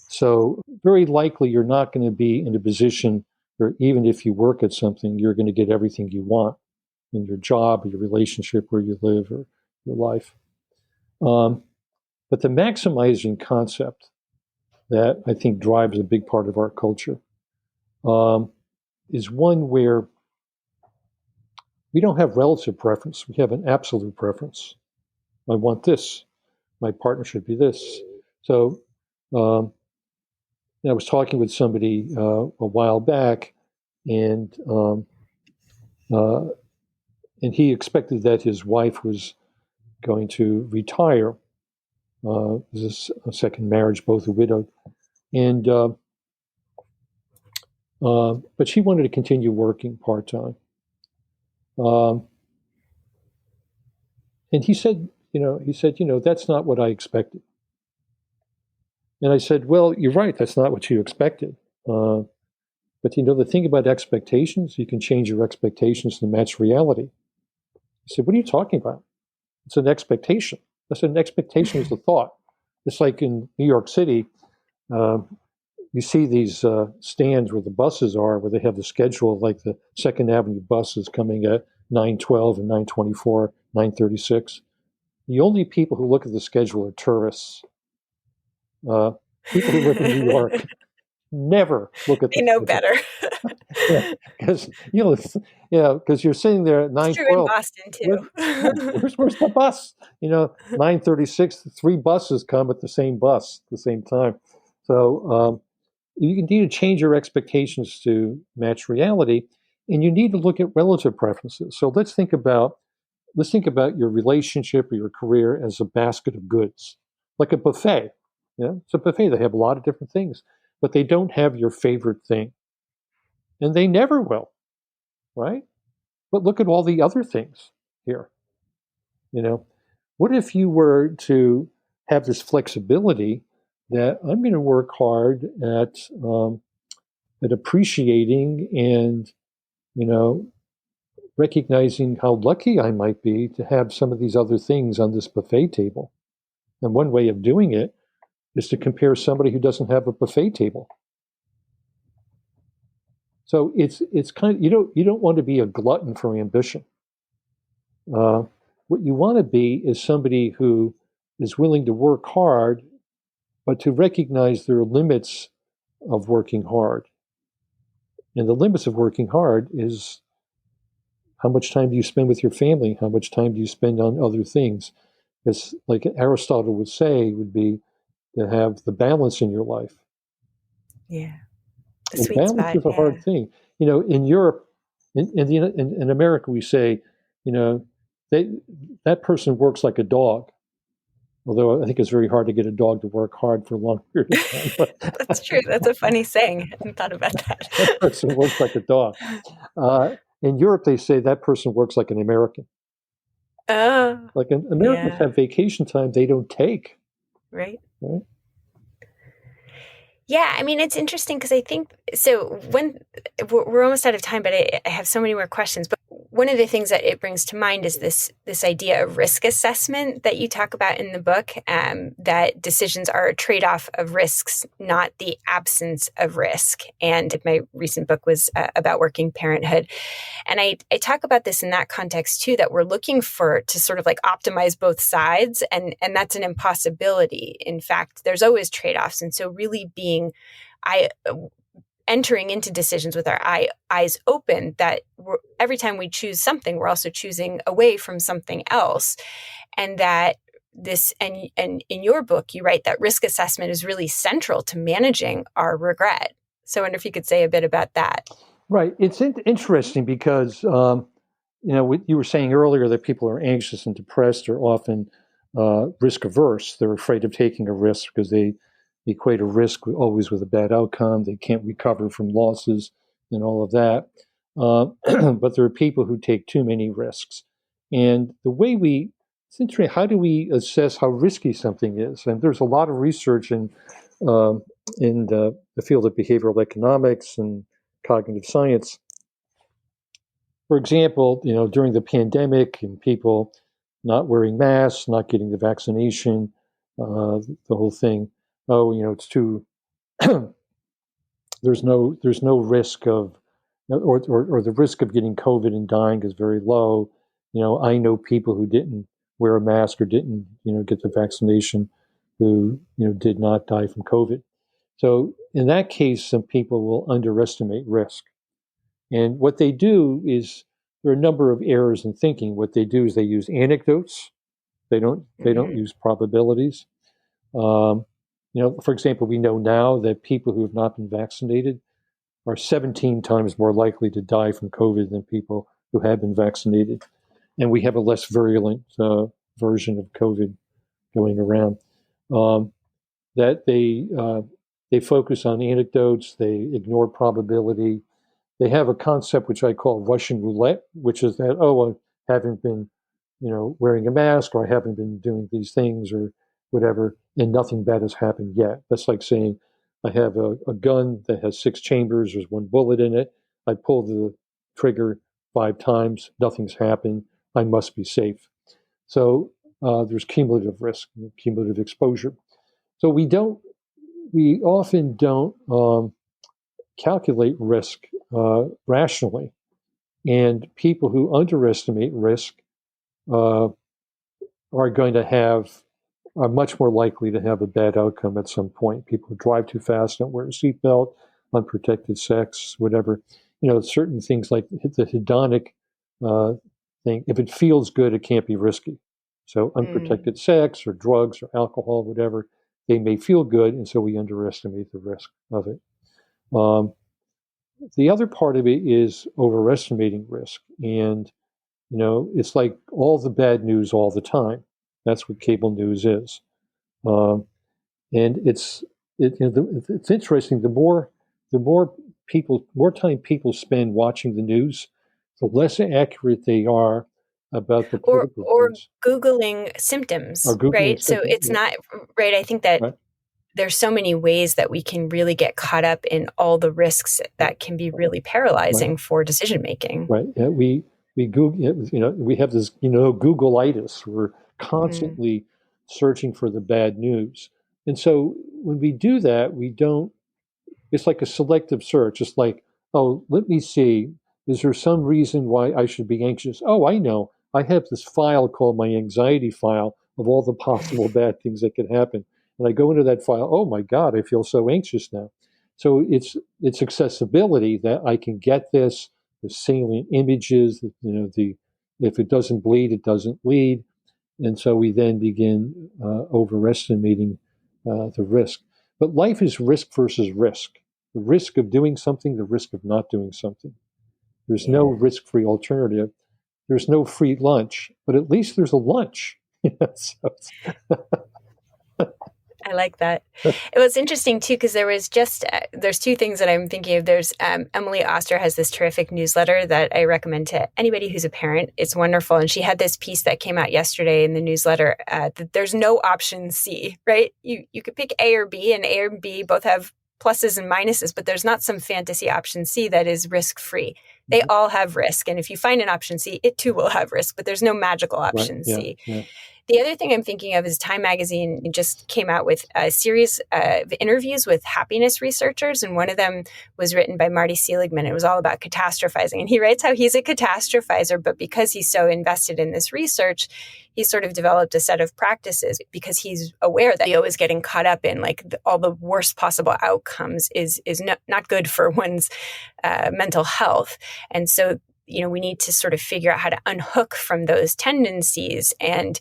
So very likely you're not going to be in a position where even if you work at something, you're going to get everything you want in your job, or your relationship, where you live, or your life. But the maximizing concept that I think drives a big part of our culture is one where we don't have relative preference. We have an absolute preference. I want this. My partner should be this. So I was talking with somebody a while back, and he expected that his wife was going to retire. This is a second marriage, both are widowed, and but she wanted to continue working part-time. And he said, that's not what I expected. And I said, well, you're right, that's not what you expected. But the thing about expectations, you can change your expectations to match reality. He said, what are you talking about? It's an expectation. I said, an expectation is a thought. It's like in New York City, you see these stands where the buses are, where they have the schedule, like the Second Avenue buses coming at 9:12 and 9:24, 9:36. The only people who look at the schedule are tourists. People who live in New York Never look at They the know schedule. better. Because because you're sitting there at It's nine true in twelve. Boston Where, too. where's the bus? 9:36. 3 buses come at the same bus at the same time. So you need to change your expectations to match reality, and you need to look at relative preferences. So let's think about your relationship or your career as a basket of goods, like a buffet. It's a buffet. They have a lot of different things, but they don't have your favorite thing, and they never will, right? But look at all the other things here. You know, what if you were to have this flexibility that I'm going to work hard at appreciating and you know recognizing how lucky I might be to have some of these other things on this buffet table. And one way of doing it is to compare somebody who doesn't have a buffet table. So it's kind of you don't want to be a glutton for ambition. Uh, what you want to be is somebody who is willing to work hard, but to recognize there are limits of working hard. And the limits of working hard is how much time do you spend with your family? How much time do you spend on other things? It's like Aristotle would say, would be to have the balance in your life. Yeah. The And sweet balance spot. is a Yeah. hard thing. In Europe, in America, we say, you know, they, that person works like a dog. Although I think it's very hard to get a dog to work hard for a long period of time. That's true. That's a funny saying. I hadn't thought about That that. person works like a dog. In Europe, they say that person works like an American. Oh, Like Americans yeah. have vacation time they don't take. Right. Right? Yeah, I mean, it's interesting because I think so. When we're almost out of time, but I have so many more questions. But one of the things that it brings to mind is this idea of risk assessment that you talk about in the book. That decisions are a trade-off of risks, not the absence of risk. And my recent book was about working parenthood. And I talk about this in that context too, that we're looking to sort of like optimize both sides. And that's an impossibility. In fact, there's always trade-offs. And so really entering into decisions with our eyes open, that every time we choose something, we're also choosing away from something else. And that and in your book, you write that risk assessment is really central to managing our regret. So I wonder if you could say a bit about that. Right. It's interesting because, you were saying earlier that people are anxious and depressed are often risk averse. They're afraid of taking a risk because they equate a risk always with a bad outcome. They can't recover from losses and all of that. But there are people who take too many risks. And it's interesting, how do we assess how risky something is? And there's a lot of research in the field of behavioral economics and cognitive science. For example, during the pandemic and people not wearing masks, not getting the vaccination, the whole thing. Oh, it's too. there's no risk of, or the risk of getting COVID and dying is very low. I know people who didn't wear a mask or didn't, get the vaccination, who did not die from COVID. So in that case, some people will underestimate risk. And what they do is, there are a number of errors in thinking. What they do is they use anecdotes. They don't use probabilities. For example, we know now that people who have not been vaccinated are 17 times more likely to die from COVID than people who have been vaccinated. And we have a less virulent version of COVID going around. That they focus on anecdotes, they ignore probability. They have a concept which I call Russian roulette, which is that, I haven't been, wearing a mask, or I haven't been doing these things or whatever, and nothing bad has happened yet. That's like saying, I have a gun that has 6 chambers, there's 1 bullet in it. I pull the trigger 5 times, nothing's happened. I must be safe. So there's cumulative risk, cumulative exposure. So we often don't calculate risk rationally. And people who underestimate risk are going to have are much more likely to have a bad outcome at some point. People who drive too fast, don't wear a seatbelt, unprotected sex, whatever. Certain things like the hedonic thing. If it feels good, it can't be risky. So unprotected sex or drugs or alcohol, whatever, they may feel good, and so we underestimate the risk of it. The other part of it is overestimating risk. And, it's like all the bad news all the time. That's what cable news is. And it's interesting. The more time people spend watching the news, the less accurate they are about the political or news. Googling symptoms, Or Googling right? So symptoms, it's not right. I think that right. There's so many ways that we can really get caught up in all the risks that can be really paralyzing for decision making. Right. Yeah, we Google. We have this. Google-itis. We're constantly searching for the bad news, and so when we do that, we don't. It's like a selective search. It's like, oh, let me see. Is there some reason why I should be anxious? Oh, I know. I have this file called my anxiety file of all the possible bad things that could happen. And I go into that file. Oh my God, I feel so anxious now. So it's accessibility that I can get this, the salient images, if it doesn't bleed, it doesn't lead. And so we then begin overestimating the risk. But life is risk versus risk. The risk of doing something, the risk of not doing something. There's no risk-free alternative. There's no free lunch, but at least there's a lunch. I like that. It was interesting too, because there's two things that I'm thinking of. There's Emily Oster has this terrific newsletter that I recommend to anybody who's a parent. It's wonderful. And she had this piece that came out yesterday in the newsletter that there's no option C, right? You could pick A or B, and A or B both have pluses and minuses, but there's not some fantasy option C that is risk-free. They all have risk. And if you find an option C, it too will have risk, but there's no magical option C. Yeah. The other thing I'm thinking of is Time Magazine just came out with a series of interviews with happiness researchers, and one of them was written by Marty Seligman. It was all about catastrophizing, and he writes how he's a catastrophizer, but because he's so invested in this research, he sort of developed a set of practices because he's aware that he always getting caught up in all the worst possible outcomes is not good for one's mental health. And so, we need to sort of figure out how to unhook from those tendencies and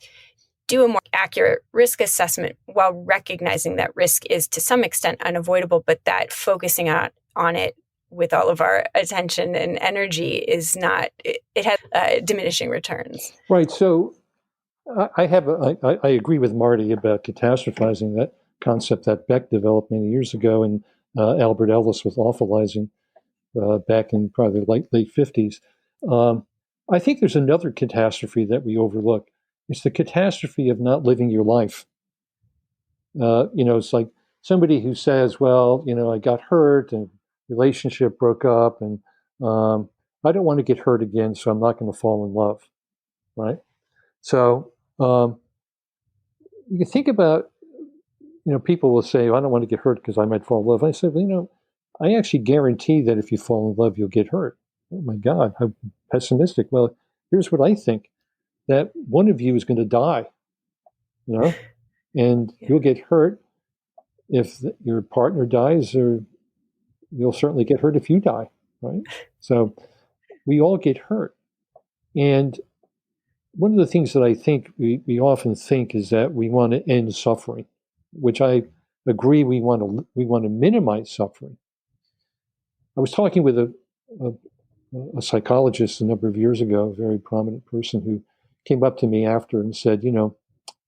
do a more accurate risk assessment while recognizing that risk is to some extent unavoidable, but that focusing on it with all of our attention and energy is not, it has diminishing returns. Right. So I agree with Marty about catastrophizing, that concept that Beck developed many years ago, and Albert Ellis with awfulizing back in probably the late 50s. I think there's another catastrophe that we overlook. It's the catastrophe of not living your life. It's like somebody who says, well, I got hurt and relationship broke up, and I don't want to get hurt again, so I'm not going to fall in love, right? So you can think about, people will say, I don't want to get hurt because I might fall in love. I said, well, I actually guarantee that if you fall in love, you'll get hurt. Oh my God, how pessimistic. Well, here's what I think. That one of you is going to die, and you'll get hurt if your partner dies, or you'll certainly get hurt if you die, right? So we all get hurt. And one of the things that I think we often think is that we want to end suffering, which I agree we want to minimize suffering. I was talking with a psychologist a number of years ago, a very prominent person who came up to me after and said,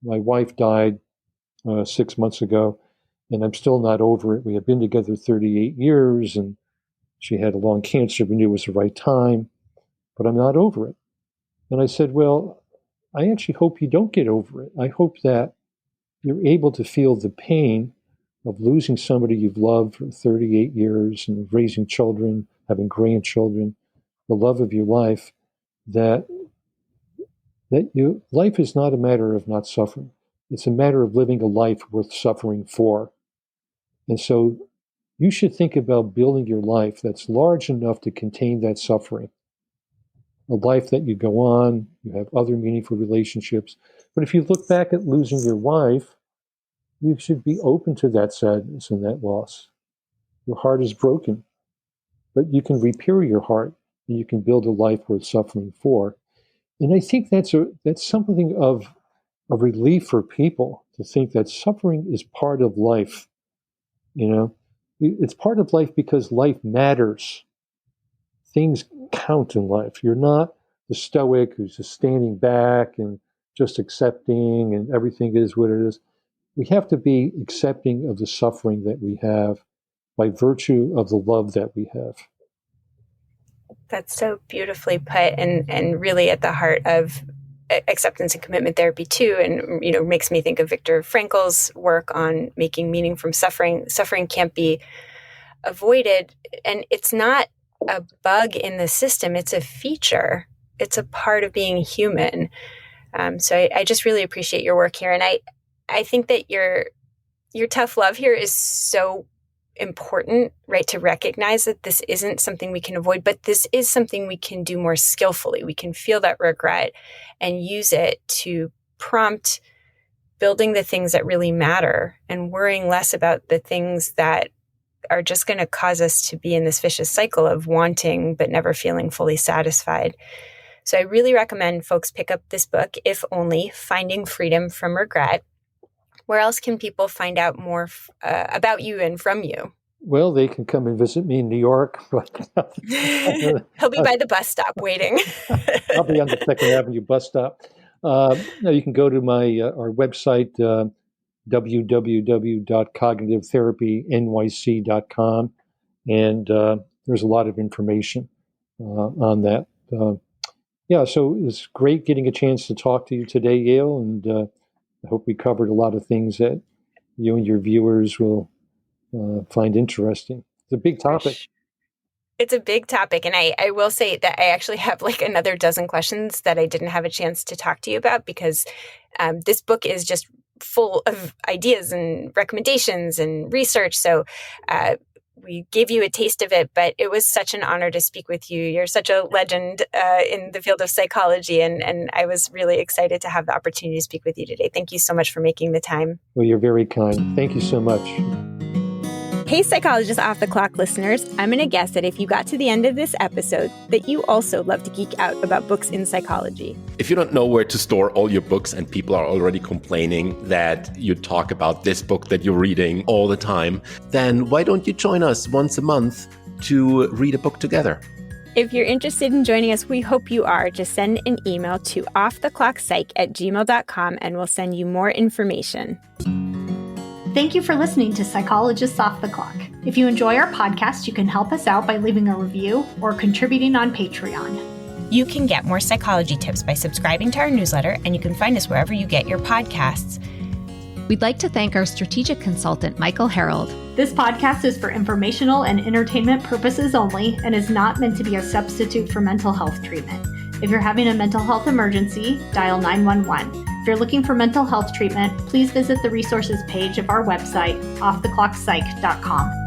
my wife died 6 months ago, and I'm still not over it. We have been together 38 years, and she had a long cancer. We knew it was the right time, but I'm not over it. And I said, well, I actually hope you don't get over it. I hope that you're able to feel the pain of losing somebody you've loved for 38 years and raising children, having grandchildren, the love of your life, that life is not a matter of not suffering. It's a matter of living a life worth suffering for. And so you should think about building your life that's large enough to contain that suffering. A life that you go on, you have other meaningful relationships, But if you look back at losing your wife, you should be open to that sadness and that loss. Your heart is broken, but you can repair your heart and you can build a life worth suffering for. And I think that's something of a relief for people to think that suffering is part of life. It's part of life because life matters. Things count in life. You're not the stoic who's just standing back and just accepting and everything is what it is. We have to be accepting of the suffering that we have by virtue of the love that we have. That's so beautifully put, and really at the heart of acceptance and commitment therapy too. And, makes me think of Viktor Frankl's work on making meaning from suffering. Suffering can't be avoided. And it's not a bug in the system. It's a feature. It's a part of being human. So I just really appreciate your work here. And I think that your tough love here is so important, right? To recognize that this isn't something we can avoid, but this is something we can do more skillfully. We can feel that regret and use it to prompt building the things that really matter and worrying less about the things that are just going to cause us to be in this vicious cycle of wanting but never feeling fully satisfied. So I really recommend folks pick up this book, if only, Finding Freedom from Regret. Where else can people find out more about you and from you? Well, they can come and visit me in New York. He'll be by the bus stop waiting. I'll be on the 2nd Avenue bus stop. You can go to our website, www.cognitivetherapinyc.com, and there's a lot of information on that. So it's great getting a chance to talk to you today, Yale, and I hope we covered a lot of things that you and your viewers will find interesting. It's a big topic. It's a big topic. And I will say that I actually have like another dozen questions that I didn't have a chance to talk to you about because this book is just full of ideas and recommendations and research. So we gave you a taste of it, but it was such an honor to speak with you. You're such a legend in the field of psychology, and I was really excited to have the opportunity to speak with you today. Thank you so much for making the time. Well, you're very kind. Thank you so much. Hey, Psychologist Off the Clock listeners, I'm going to guess that if you got to the end of this episode, that you also love to geek out about books in psychology. If you don't know where to store all your books and people are already complaining that you talk about this book that you're reading all the time, then why don't you join us once a month to read a book together? If you're interested in joining us, we hope you are. Just send an email to offtheclockpsych@gmail.com and we'll send you more information. Thank you for listening to Psychologists Off the Clock. If you enjoy our podcast, you can help us out by leaving a review or contributing on Patreon. You can get more psychology tips by subscribing to our newsletter, and you can find us wherever you get your podcasts. We'd like to thank our strategic consultant, Michael Harold. This podcast is for informational and entertainment purposes only and is not meant to be a substitute for mental health treatment. If you're having a mental health emergency, dial 911. If you're looking for mental health treatment, please visit the resources page of our website, offtheclockpsych.com.